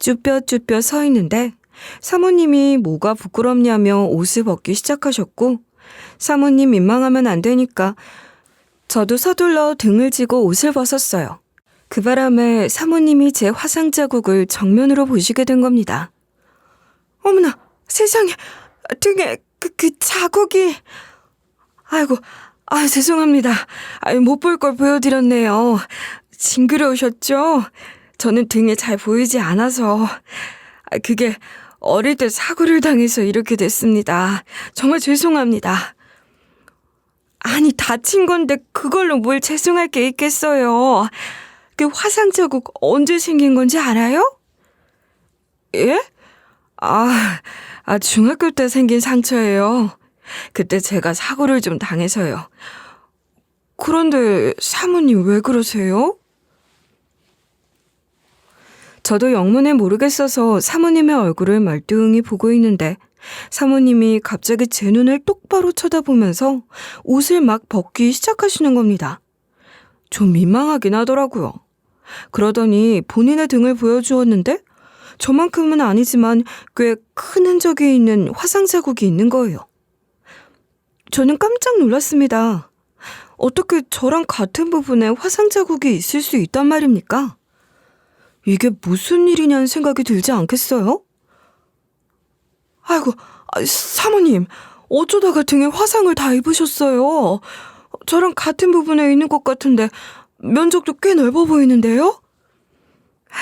쭈뼛쭈뼛 서 있는데 사모님이 뭐가 부끄럽냐며 옷을 벗기 시작하셨고 사모님 민망하면 안 되니까 저도 서둘러 등을 지고 옷을 벗었어요. 그 바람에 사모님이 제 화상 자국을 정면으로 보시게 된 겁니다. 어머나, 세상에, 등에 그 자국이... 아이고, 죄송합니다. 못 볼 걸 보여드렸네요. 징그러우셨죠? 저는 등에 잘 보이지 않아서. 그게 어릴 때 사고를 당해서 이렇게 됐습니다. 정말 죄송합니다. 아니, 다친 건데 그걸로 뭘 죄송할 게 있겠어요. 그 화상 자국 언제 생긴 건지 알아요? 예? 중학교 때 생긴 상처예요. 그때 제가 사고를 좀 당해서요. 그런데 사모님 왜 그러세요? 저도 영문을 모르겠어서 사모님의 얼굴을 멀뚱히 보고 있는데 사모님이 갑자기 제 눈을 똑바로 쳐다보면서 옷을 막 벗기 시작하시는 겁니다. 좀 민망하긴 하더라고요. 그러더니 본인의 등을 보여주었는데 저만큼은 아니지만 꽤 큰 흔적이 있는 화상 자국이 있는 거예요. 저는 깜짝 놀랐습니다. 어떻게 저랑 같은 부분에 화상 자국이 있을 수 있단 말입니까? 이게 무슨 일이냐는 생각이 들지 않겠어요? 아이고, 사모님, 어쩌다가 등에 화상을 다 입으셨어요? 저랑 같은 부분에 있는 것 같은데 면적도 꽤 넓어 보이는데요?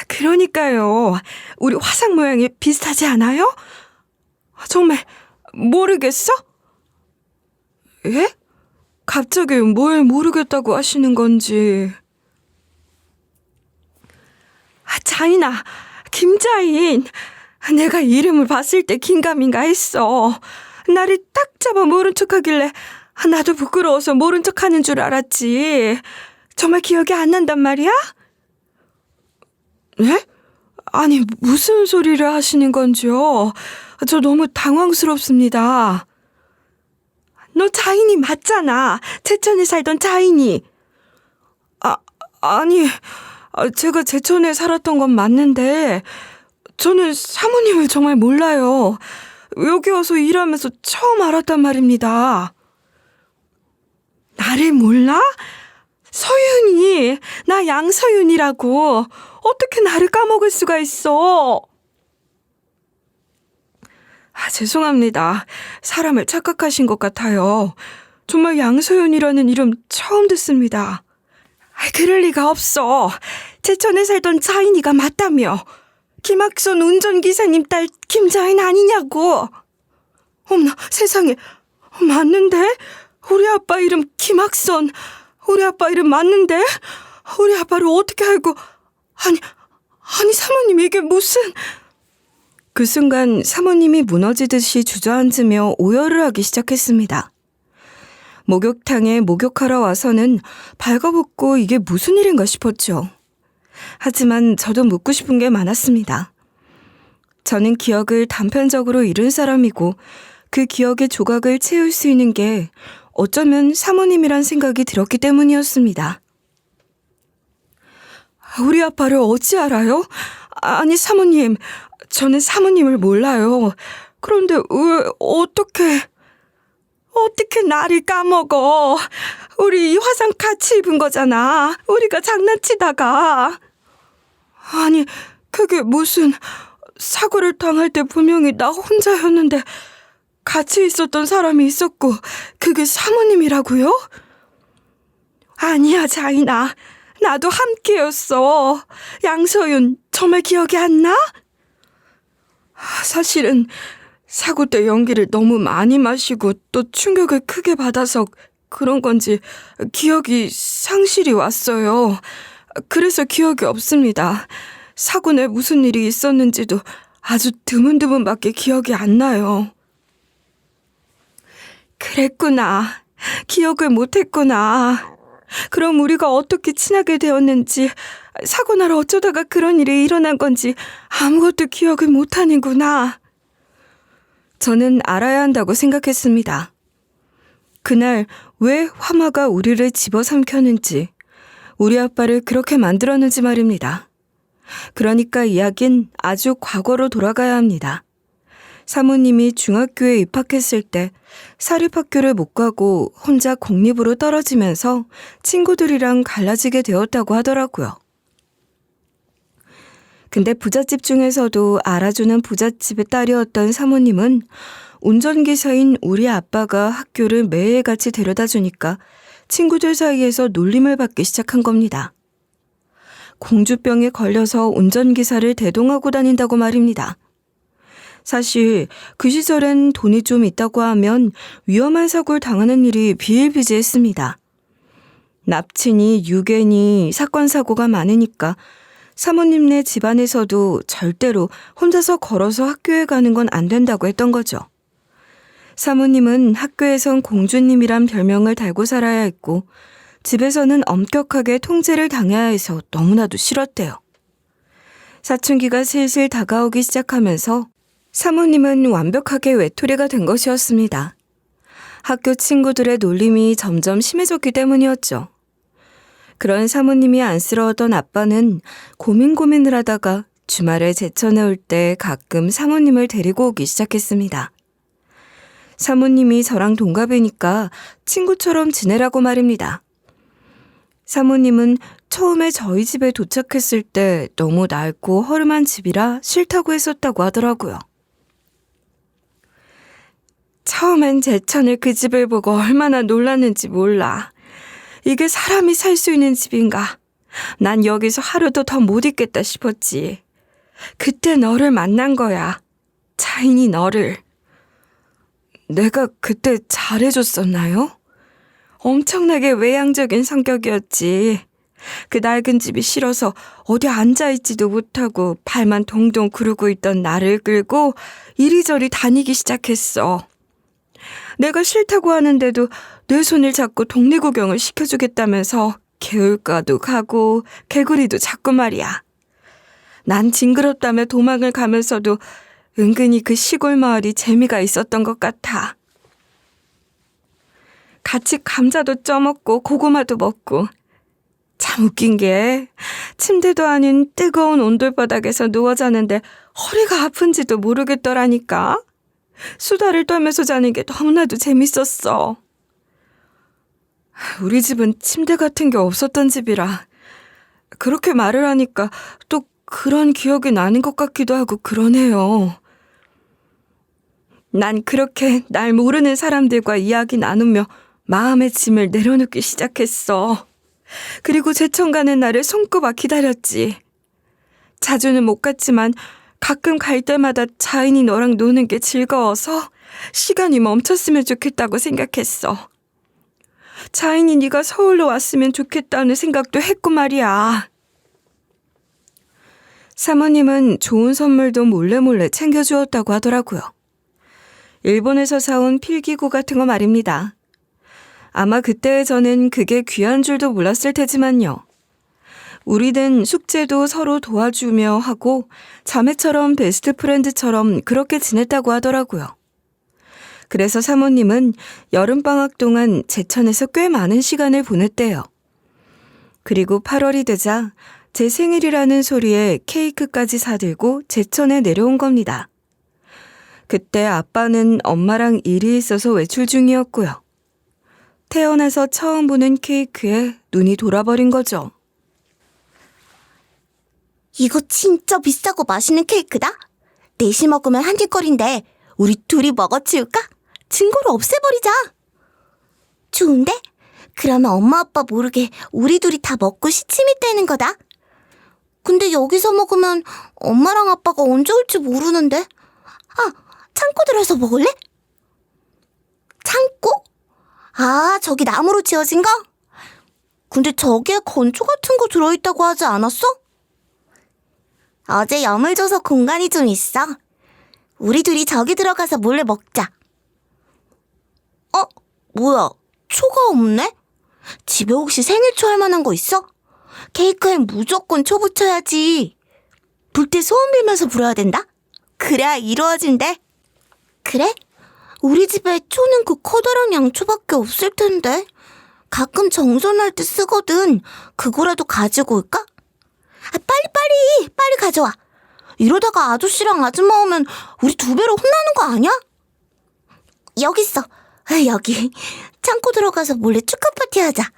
그러니까요. 우리 화상 모양이 비슷하지 않아요? 정말 모르겠어? 예? 갑자기 뭘 모르겠다고 하시는 건지. 자인아, 김자인. 내가 이름을 봤을 때 긴가민가 했어. 나를 딱 잡아 모른 척하길래 나도 부끄러워서 모른 척하는 줄 알았지. 정말 기억이 안 난단 말이야? 네? 아니, 무슨 소리를 하시는 건지요? 저 너무 당황스럽습니다. 너 자인이 맞잖아. 제천에 살던 자인이. 아니, 제가 제천에 살았던 건 맞는데 저는 사모님을 정말 몰라요. 여기 와서 일하면서 처음 알았단 말입니다. 나를 몰라? 서윤이, 나 양서윤이라고. 어떻게 나를 까먹을 수가 있어? 죄송합니다. 사람을 착각하신 것 같아요. 정말 양서윤이라는 이름 처음 듣습니다. 그럴 리가 없어. 제천에 살던 자인이가 맞다며. 김학선 운전기사님 딸 김자인 아니냐고. 어머나 세상에, 맞는데? 우리 아빠 이름 김학선. 우리 아빠 이름 맞는데? 우리 아빠를 어떻게 알고. 아니 사모님, 이게 무슨. 그 순간 사모님이 무너지듯이 주저앉으며 오열을 하기 시작했습니다. 목욕탕에 목욕하러 와서는 발가벗고 이게 무슨 일인가 싶었죠. 하지만 저도 묻고 싶은 게 많았습니다. 저는 기억을 단편적으로 잃은 사람이고 그 기억의 조각을 채울 수 있는 게 어쩌면 사모님이란 생각이 들었기 때문이었습니다. 우리 아빠를 어찌 알아요? 아니 사모님, 저는 사모님을 몰라요. 그런데 왜 어떻게 나를 까먹어? 우리 이 화상 같이 입은 거잖아. 우리가 장난치다가. 아니, 그게 무슨. 사고를 당할 때 분명히 나 혼자였는데 같이 있었던 사람이 있었고 그게 사모님이라고요? 아니야, 자인아. 나도 함께였어. 양서윤, 정말 기억이 안 나? 사실은 사고 때 연기를 너무 많이 마시고 또 충격을 크게 받아서 그런 건지 기억이 상실이 왔어요. 그래서 기억이 없습니다. 사고 내 무슨 일이 있었는지도 아주 드문드문밖에 기억이 안 나요. 그랬구나. 기억을 못했구나. 그럼 우리가 어떻게 친하게 되었는지, 사고 날 어쩌다가 그런 일이 일어난 건지 아무것도 기억을 못하는구나. 저는 알아야 한다고 생각했습니다. 그날 왜 화마가 우리를 집어삼켰는지, 우리 아빠를 그렇게 만들었는지 말입니다. 그러니까 이야긴 아주 과거로 돌아가야 합니다. 사모님이 중학교에 입학했을 때 사립학교를 못 가고 혼자 공립으로 떨어지면서 친구들이랑 갈라지게 되었다고 하더라고요. 근데 부잣집 중에서도 알아주는 부잣집의 딸이었던 사모님은 운전기사인 우리 아빠가 학교를 매일같이 데려다 주니까 친구들 사이에서 놀림을 받기 시작한 겁니다. 공주병에 걸려서 운전기사를 대동하고 다닌다고 말입니다. 사실 그 시절엔 돈이 좀 있다고 하면 위험한 사고를 당하는 일이 비일비재했습니다. 납치니 유괴니 사건 사고가 많으니까 사모님네 집안에서도 절대로 혼자서 걸어서 학교에 가는 건 안 된다고 했던 거죠. 사모님은 학교에선 공주님이란 별명을 달고 살아야 했고 집에서는 엄격하게 통제를 당해야 해서 너무나도 싫었대요. 사춘기가 슬슬 다가오기 시작하면서 사모님은 완벽하게 외톨이가 된 것이었습니다. 학교 친구들의 놀림이 점점 심해졌기 때문이었죠. 그런 사모님이 안쓰러웠던 아빠는 고민을 하다가 주말에 제천에 올 때 가끔 사모님을 데리고 오기 시작했습니다. 사모님이 저랑 동갑이니까 친구처럼 지내라고 말입니다. 사모님은 처음에 저희 집에 도착했을 때 너무 낡고 허름한 집이라 싫다고 했었다고 하더라고요. 처음엔 제천의 그 집을 보고 얼마나 놀랐는지 몰라. 이게 사람이 살 수 있는 집인가? 난 여기서 하루도 더 못 있겠다 싶었지. 그때 너를 만난 거야. 차인이 너를. 내가 그때 잘해줬었나요? 엄청나게 외향적인 성격이었지. 그 낡은 집이 싫어서 어디 앉아있지도 못하고 발만 동동 구르고 있던 나를 끌고 이리저리 다니기 시작했어. 내가 싫다고 하는데도 내 손을 잡고 동네 구경을 시켜주겠다면서 개울가도 가고 개구리도 잡고 말이야. 난 징그럽다며 도망을 가면서도 은근히 그 시골 마을이 재미가 있었던 것 같아. 같이 감자도 쪄먹고 고구마도 먹고. 참 웃긴 게 침대도 아닌 뜨거운 온돌바닥에서 누워 자는데 허리가 아픈지도 모르겠더라니까. 수다를 떨면서 자는 게 너무나도 재밌었어. 우리 집은 침대 같은 게 없었던 집이라 그렇게 말을 하니까 또 그런 기억이 나는 것 같기도 하고 그러네요. 난 그렇게 날 모르는 사람들과 이야기 나누며 마음의 짐을 내려놓기 시작했어. 그리고 제천 가는 날을 손꼽아 기다렸지. 자주는 못 갔지만 가끔 갈 때마다 자인이 너랑 노는 게 즐거워서 시간이 멈췄으면 좋겠다고 생각했어. 자인이 네가 서울로 왔으면 좋겠다는 생각도 했고 말이야. 사모님은 좋은 선물도 몰래 챙겨주었다고 하더라고요. 일본에서 사온 필기구 같은 거 말입니다. 아마 그때 저는 그게 귀한 줄도 몰랐을 테지만요. 우리는 숙제도 서로 도와주며 하고 자매처럼 베스트 프렌드처럼 그렇게 지냈다고 하더라고요. 그래서 사모님은 여름방학 동안 제천에서 꽤 많은 시간을 보냈대요. 그리고 8월이 되자 제 생일이라는 소리에 케이크까지 사들고 제천에 내려온 겁니다. 그때 아빠는 엄마랑 일이 있어서 외출 중이었고요. 태어나서 처음 보는 케이크에 눈이 돌아버린 거죠. 이거 진짜 비싸고 맛있는 케이크다? 넷이 먹으면 한 입거리인데 우리 둘이 먹어치울까? 증거를 없애버리자. 좋은데? 그러면 엄마 아빠 모르게 우리 둘이 다 먹고 시침이 떼는 거다. 근데 여기서 먹으면 엄마랑 아빠가 언제 올지 모르는데. 아, 창고 들어서 먹을래? 창고? 아, 저기 나무로 지어진 거? 근데 저기에 건초 같은 거 들어있다고 하지 않았어? 어제 염을 줘서 공간이 좀 있어. 우리 둘이 저기 들어가서 몰래 먹자. 뭐야, 초가 없네? 집에 혹시 생일초 할 만한 거 있어? 케이크엔 무조건 초 붙여야지. 불 때 소원 빌면서 불어야 된다? 그래야 이루어진대. 그래? 우리 집에 초는 그 커다란 양초밖에 없을 텐데. 가끔 정전할 때 쓰거든. 그거라도 가지고 올까? 빨리 가져와. 이러다가 아저씨랑 아줌마 오면 우리 두 배로 혼나는 거 아니야? 여기 있어. 여기. 창고 들어가서 몰래 축하 파티 하자.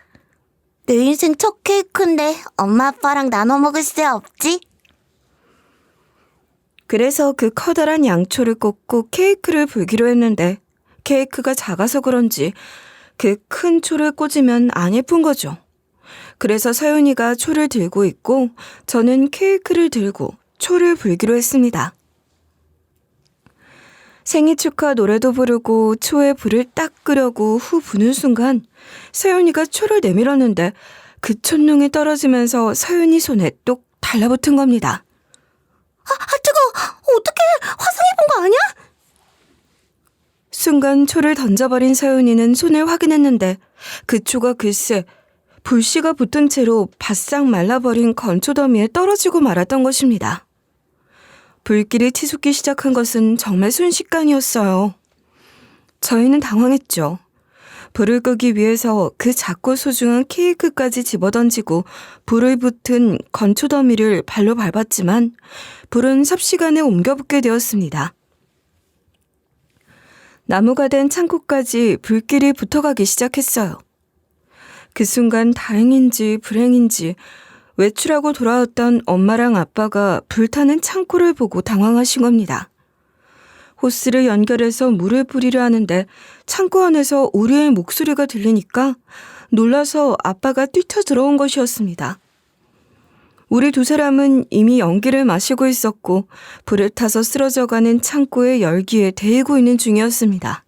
내 인생 첫 케이크인데 엄마 아빠랑 나눠 먹을 수 없지? 그래서 그 커다란 양초를 꽂고 케이크를 불기로 했는데 케이크가 작아서 그런지 그 큰 초를 꽂으면 안 예쁜 거죠. 그래서 서윤이가 초를 들고 있고 저는 케이크를 들고 초를 불기로 했습니다. 생일 축하 노래도 부르고 초에 불을 딱 끄려고 후 부는 순간 서윤이가 초를 내밀었는데 그 촛농이 떨어지면서 서윤이 손에 똑 달라붙은 겁니다. 뜨거워. 어떡해. 화상 입은 거 아니야? 순간 초를 던져버린 서윤이는 손을 확인했는데 그 초가 글쎄 불씨가 붙은 채로 바싹 말라버린 건초더미에 떨어지고 말았던 것입니다. 불길이 치솟기 시작한 것은 정말 순식간이었어요. 저희는 당황했죠. 불을 끄기 위해서 그 작고 소중한 케이크까지 집어던지고 불을 붙은 건초더미를 발로 밟았지만 불은 삽시간에 옮겨붙게 되었습니다. 나무가 된 창고까지 불길이 붙어가기 시작했어요. 그 순간 다행인지 불행인지 외출하고 돌아왔던 엄마랑 아빠가 불타는 창고를 보고 당황하신 겁니다. 호스를 연결해서 물을 뿌리려 하는데 창고 안에서 우리의 목소리가 들리니까 놀라서 아빠가 뛰쳐 들어온 것이었습니다. 우리 두 사람은 이미 연기를 마시고 있었고 불에 타서 쓰러져가는 창고의 열기에 데이고 있는 중이었습니다.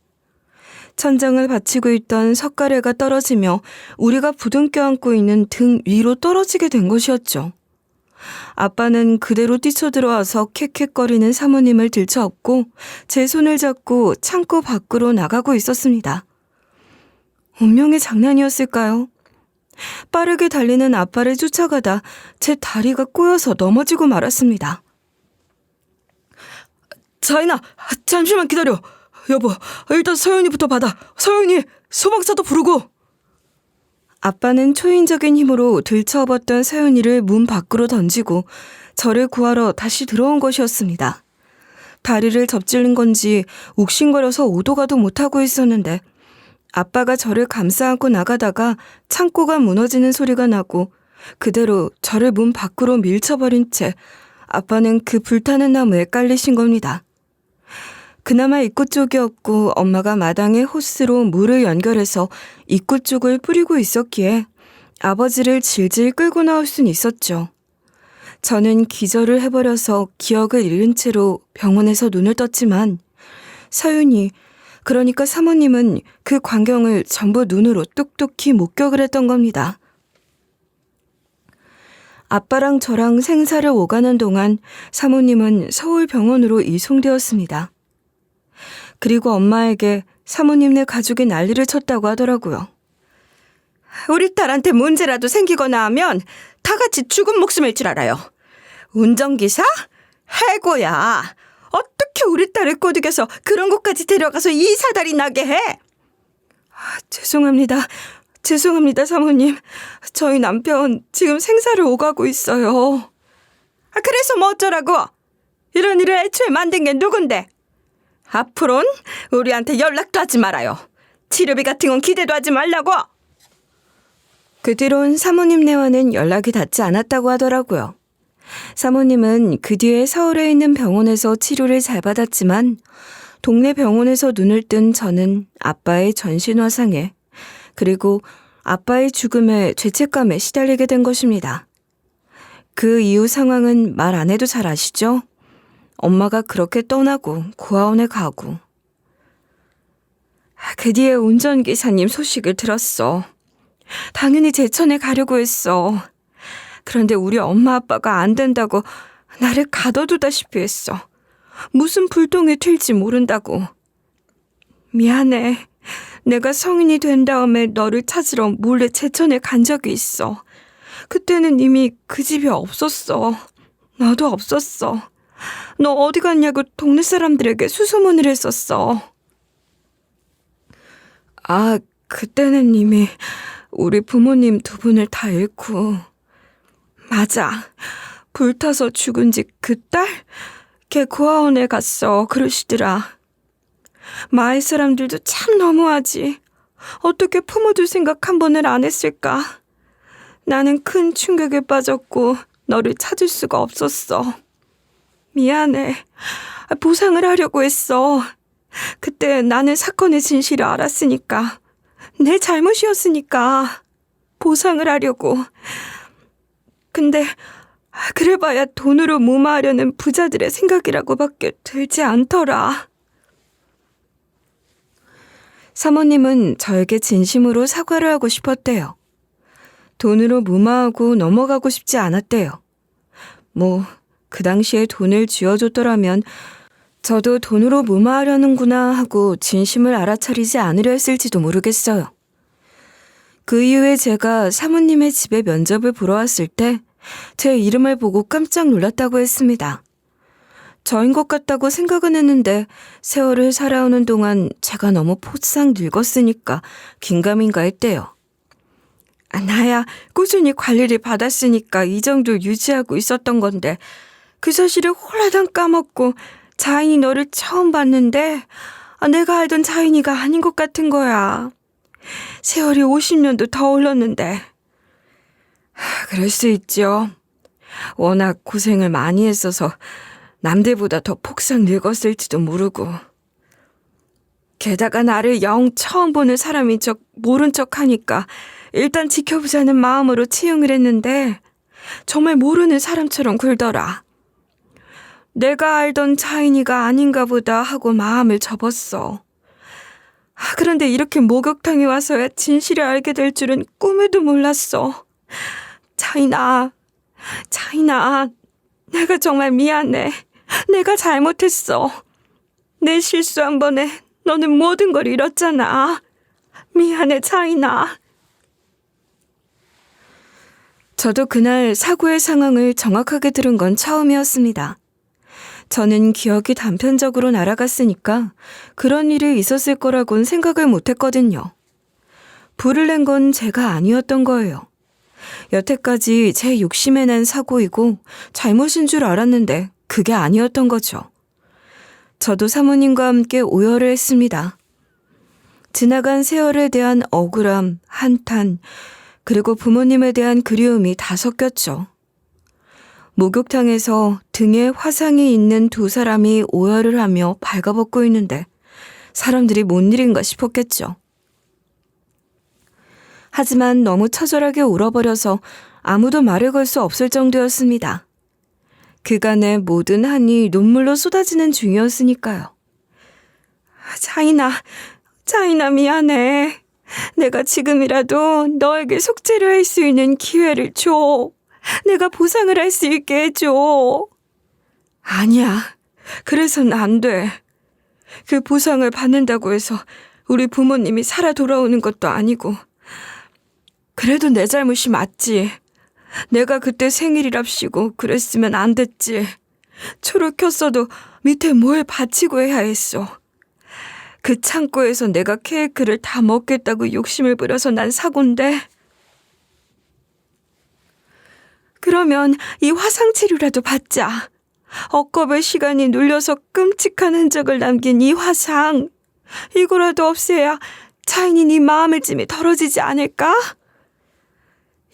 천장을 받치고 있던 석가래가 떨어지며 우리가 부둥켜 안고 있는 등 위로 떨어지게 된 것이었죠. 아빠는 그대로 뛰쳐들어와서 캑캑거리는 사모님을 들쳐업고 제 손을 잡고 창고 밖으로 나가고 있었습니다. 운명의 장난이었을까요? 빠르게 달리는 아빠를 쫓아가다 제 다리가 꼬여서 넘어지고 말았습니다. 자인아, 잠시만 기다려. 여보, 일단 서윤이부터 받아. 서윤이, 소방차도 부르고. 아빠는 초인적인 힘으로 들쳐업었던 서윤이를 문 밖으로 던지고 저를 구하러 다시 들어온 것이었습니다. 다리를 접질린 건지 욱신거려서 오도 가도 못하고 있었는데 아빠가 저를 감싸 안고 나가다가 창고가 무너지는 소리가 나고 그대로 저를 문 밖으로 밀쳐버린 채 아빠는 그 불타는 나무에 깔리신 겁니다. 그나마 입구 쪽이었고 엄마가 마당에 호스로 물을 연결해서 입구 쪽을 뿌리고 있었기에 아버지를 질질 끌고 나올 순 있었죠. 저는 기절을 해버려서 기억을 잃은 채로 병원에서 눈을 떴지만 서윤이, 그러니까 사모님은 그 광경을 전부 눈으로 똑똑히 목격을 했던 겁니다. 아빠랑 저랑 생사를 오가는 동안 사모님은 서울병원으로 이송되었습니다. 그리고 엄마에게 사모님네 가족이 난리를 쳤다고 하더라고요. 우리 딸한테 문제라도 생기거나 하면 다 같이 죽은 목숨일 줄 알아요. 운전기사? 해고야. 어떻게 우리 딸을 꼬드겨서 그런 곳까지 데려가서 이 사달이 나게 해? 죄송합니다. 죄송합니다, 사모님. 저희 남편 지금 생사를 오가고 있어요. 그래서 뭐 어쩌라고? 이런 일을 애초에 만든 게 누군데? 앞으로는 우리한테 연락도 하지 말아요. 치료비 같은 건 기대도 하지 말라고. 그 뒤론 사모님네와는 연락이 닿지 않았다고 하더라고요. 사모님은 그 뒤에 서울에 있는 병원에서 치료를 잘 받았지만 동네 병원에서 눈을 뜬 저는 아빠의 전신화상에 그리고 아빠의 죽음에 죄책감에 시달리게 된 것입니다. 그 이후 상황은 말 안 해도 잘 아시죠? 엄마가 그렇게 떠나고 고아원에 가고. 그 뒤에 운전기사님 소식을 들었어. 당연히 제천에 가려고 했어. 그런데 우리 엄마 아빠가 안 된다고 나를 가둬두다시피 했어. 무슨 불똥이 튈지 모른다고. 미안해. 내가 성인이 된 다음에 너를 찾으러 몰래 제천에 간 적이 있어. 그때는 이미 그 집이 없었어. 너도 없었어. 너 어디 갔냐고 동네 사람들에게 수소문을 했었어. 그때는 이미 우리 부모님 두 분을 다 잃고. 맞아. 불타서 죽은 지 그 딸? 걔 고아원에 갔어. 그러시더라. 마을 사람들도 참 너무하지. 어떻게 부모들 생각 한 번을 안 했을까? 나는 큰 충격에 빠졌고 너를 찾을 수가 없었어. 미안해. 보상을 하려고 했어. 그때 나는 사건의 진실을 알았으니까. 내 잘못이었으니까. 보상을 하려고. 근데 그래봐야 돈으로 무마하려는 부자들의 생각이라고밖에 들지 않더라. 사모님은 저에게 진심으로 사과를 하고 싶었대요. 돈으로 무마하고 넘어가고 싶지 않았대요. 그 당시에 돈을 쥐어줬더라면 저도 돈으로 무마하려는구나 하고 진심을 알아차리지 않으려 했을지도 모르겠어요. 그 이후에 제가 사모님의 집에 면접을 보러 왔을 때 제 이름을 보고 깜짝 놀랐다고 했습니다. 저인 것 같다고 생각은 했는데 세월을 살아오는 동안 제가 너무 포상 늙었으니까 긴가민가 했대요. 나야 꾸준히 관리를 받았으니까 이 정도 유지하고 있었던 건데 그 사실을 홀라당 까먹고 자인이 너를 처음 봤는데 내가 알던 자인이가 아닌 것 같은 거야. 세월이 50년도 더 흘렀는데. 그럴 수 있죠. 워낙 고생을 많이 했어서 남들보다 더 폭삭 늙었을지도 모르고. 게다가 나를 영 처음 보는 사람인 척 모른 척 하니까 일단 지켜보자는 마음으로 치용을 했는데 정말 모르는 사람처럼 굴더라. 내가 알던 자인이가 아닌가 보다 하고 마음을 접었어. 그런데 이렇게 목욕탕에 와서야 진실을 알게 될 줄은 꿈에도 몰랐어. 자인아, 내가 정말 미안해. 내가 잘못했어. 내 실수 한 번에 너는 모든 걸 잃었잖아. 미안해, 자인아. 저도 그날 사고의 상황을 정확하게 들은 건 처음이었습니다. 저는 기억이 단편적으로 날아갔으니까 그런 일이 있었을 거라고는 생각을 못했거든요. 불을 낸 건 제가 아니었던 거예요. 여태까지 제 욕심에 난 사고이고 잘못인 줄 알았는데 그게 아니었던 거죠. 저도 사모님과 함께 오열을 했습니다. 지나간 세월에 대한 억울함, 한탄, 그리고 부모님에 대한 그리움이 다 섞였죠. 목욕탕에서 등에 화상이 있는 두 사람이 오열을 하며 발가벗고 있는데 사람들이 뭔 일인가 싶었겠죠. 하지만 너무 처절하게 울어버려서 아무도 말을 걸 수 없을 정도였습니다. 그간의 모든 한이 눈물로 쏟아지는 중이었으니까요. 자인아 미안해. 내가 지금이라도 너에게 속죄를 할 수 있는 기회를 줘. 내가 보상을 할 수 있게 해줘. 아니야. 그래서는 안 돼. 그 보상을 받는다고 해서 우리 부모님이 살아 돌아오는 것도 아니고. 그래도 내 잘못이 맞지. 내가 그때 생일이랍시고 그랬으면 안 됐지. 초를 켰어도 밑에 뭘 받치고 해야 했어. 그 창고에서 내가 케이크를 다 먹겠다고 욕심을 부려서 난 사고인데. 그러면 이 화상치료라도 받자. 억겁의 시간이 눌려서 끔찍한 흔적을 남긴 이 화상. 이거라도 없애야 자인이 네 마음의 짐이 덜어지지 않을까?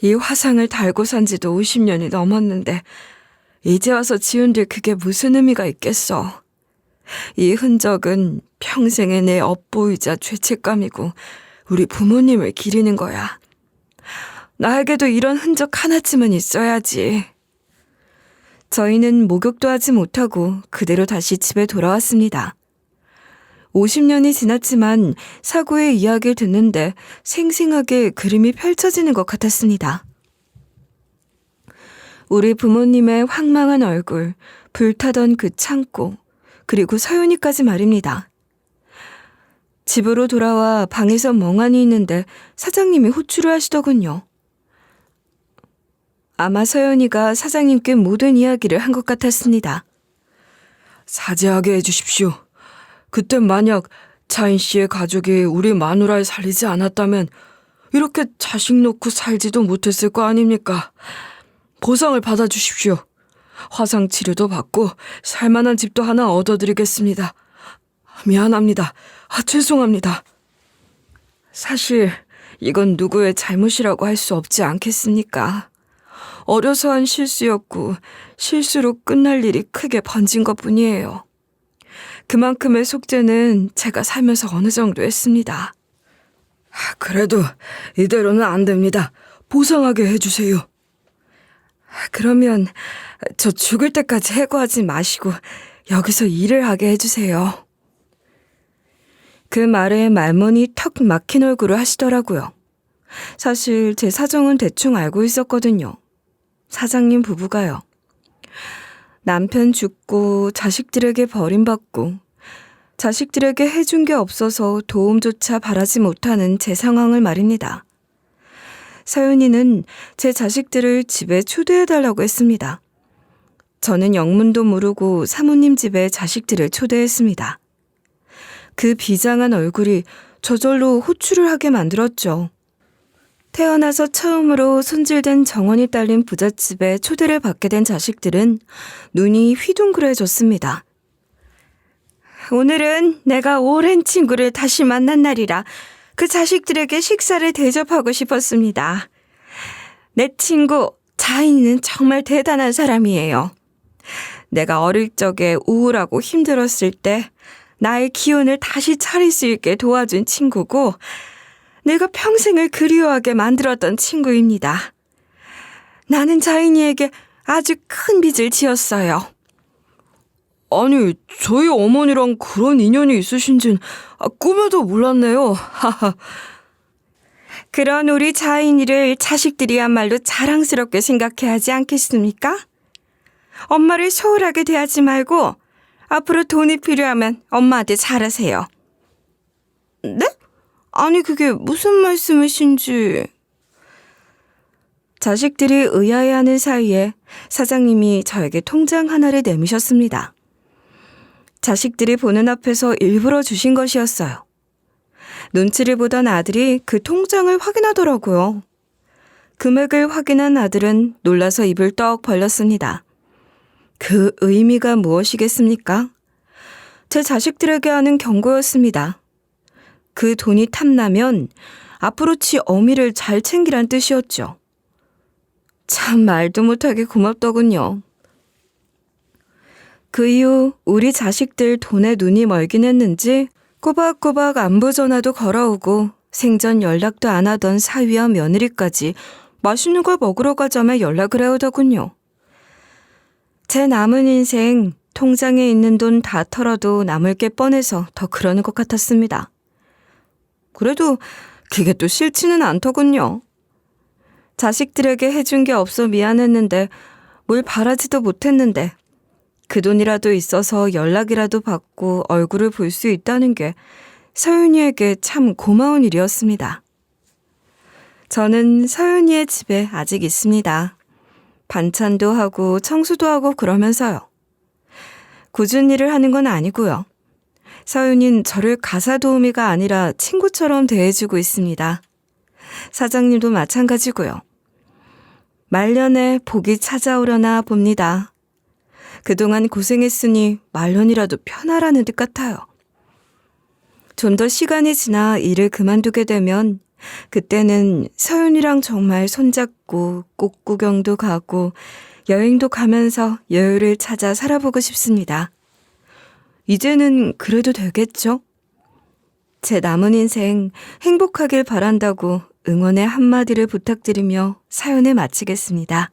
이 화상을 달고 산 지도 50년이 넘었는데 이제 와서 지운들 그게 무슨 의미가 있겠어. 이 흔적은 평생의 내 업보이자 죄책감이고 우리 부모님을 기리는 거야. 나에게도 이런 흔적 하나쯤은 있어야지. 저희는 목욕도 하지 못하고 그대로 다시 집에 돌아왔습니다. 50년이 지났지만 사고의 이야기를 듣는데 생생하게 그림이 펼쳐지는 것 같았습니다. 우리 부모님의 황망한 얼굴, 불타던 그 창고, 그리고 서윤이까지 말입니다. 집으로 돌아와 방에서 멍하니 있는데 사장님이 호출을 하시더군요. 아마 서연이가 사장님께 모든 이야기를 한 것 같았습니다. 자제하게 해주십시오. 그때 만약 자인 씨의 가족이 우리 마누라를 살리지 않았다면 이렇게 자식 놓고 살지도 못했을 거 아닙니까? 보상을 받아주십시오. 화상 치료도 받고 살만한 집도 하나 얻어드리겠습니다. 미안합니다. 죄송합니다. 사실 이건 누구의 잘못이라고 할 수 없지 않겠습니까? 어려서 한 실수였고 실수로 끝날 일이 크게 번진 것뿐이에요. 그만큼의 속죄는 제가 살면서 어느 정도 했습니다. 그래도 이대로는 안 됩니다. 보상하게 해주세요. 그러면 저 죽을 때까지 해고하지 마시고 여기서 일을 하게 해주세요. 그 말에 말문이 턱 막힌 얼굴을 하시더라고요. 사실 제 사정은 대충 알고 있었거든요. 사장님 부부가요. 남편 죽고 자식들에게 버림받고 자식들에게 해준 게 없어서 도움조차 바라지 못하는 제 상황을 말입니다. 서윤이는 제 자식들을 집에 초대해달라고 했습니다. 저는 영문도 모르고 사모님 집에 자식들을 초대했습니다. 그 비장한 얼굴이 저절로 호출을 하게 만들었죠. 태어나서 처음으로 손질된 정원이 딸린 부잣집에 초대를 받게 된 자식들은 눈이 휘둥그레졌습니다. 오늘은 내가 오랜 친구를 다시 만난 날이라 그 자식들에게 식사를 대접하고 싶었습니다. 내 친구 자인이는 정말 대단한 사람이에요. 내가 어릴 적에 우울하고 힘들었을 때 나의 기운을 다시 차릴 수 있게 도와준 친구고 내가 평생을 그리워하게 만들었던 친구입니다. 나는 자인이에게 아주 큰 빚을 지었어요. 아니, 저희 어머니랑 그런 인연이 있으신진 꿈에도 몰랐네요. 하하. 그런 우리 자인이를 자식들이야말로 자랑스럽게 생각해야 하지 않겠습니까? 엄마를 소홀하게 대하지 말고 앞으로 돈이 필요하면 엄마한테 잘하세요. 네? 아니 그게 무슨 말씀이신지. 자식들이 의아해하는 사이에 사장님이 저에게 통장 하나를 내미셨습니다. 자식들이 보는 앞에서 일부러 주신 것이었어요. 눈치를 보던 아들이 그 통장을 확인하더라고요. 금액을 확인한 아들은 놀라서 입을 떡 벌렸습니다. 그 의미가 무엇이겠습니까? 제 자식들에게 하는 경고였습니다. 그 돈이 탐나면 앞으로치 어미를 잘 챙기란 뜻이었죠. 참 말도 못하게 고맙더군요. 그 이후 우리 자식들 돈에 눈이 멀긴 했는지 꼬박꼬박 안부 전화도 걸어오고 생전 연락도 안 하던 사위와 며느리까지 맛있는 걸 먹으러 가자며 연락을 해오더군요. 제 남은 인생 통장에 있는 돈 다 털어도 남을 게 뻔해서 더 그러는 것 같았습니다. 그래도 그게 또 싫지는 않더군요. 자식들에게 해준 게 없어 미안했는데 뭘 바라지도 못했는데 그 돈이라도 있어서 연락이라도 받고 얼굴을 볼 수 있다는 게 서윤이에게 참 고마운 일이었습니다. 저는 서윤이의 집에 아직 있습니다. 반찬도 하고 청소도 하고 그러면서요. 굳은 일을 하는 건 아니고요. 서윤이는 저를 가사 도우미가 아니라 친구처럼 대해주고 있습니다. 사장님도 마찬가지고요. 말년에 복이 찾아오려나 봅니다. 그동안 고생했으니 말년이라도 편하라는 듯 같아요. 좀 더 시간이 지나 일을 그만두게 되면 그때는 서윤이랑 정말 손잡고 꽃 구경도 가고 여행도 가면서 여유를 찾아 살아보고 싶습니다. 이제는 그래도 되겠죠? 제 남은 인생 행복하길 바란다고 응원의 한마디를 부탁드리며 사연을 마치겠습니다.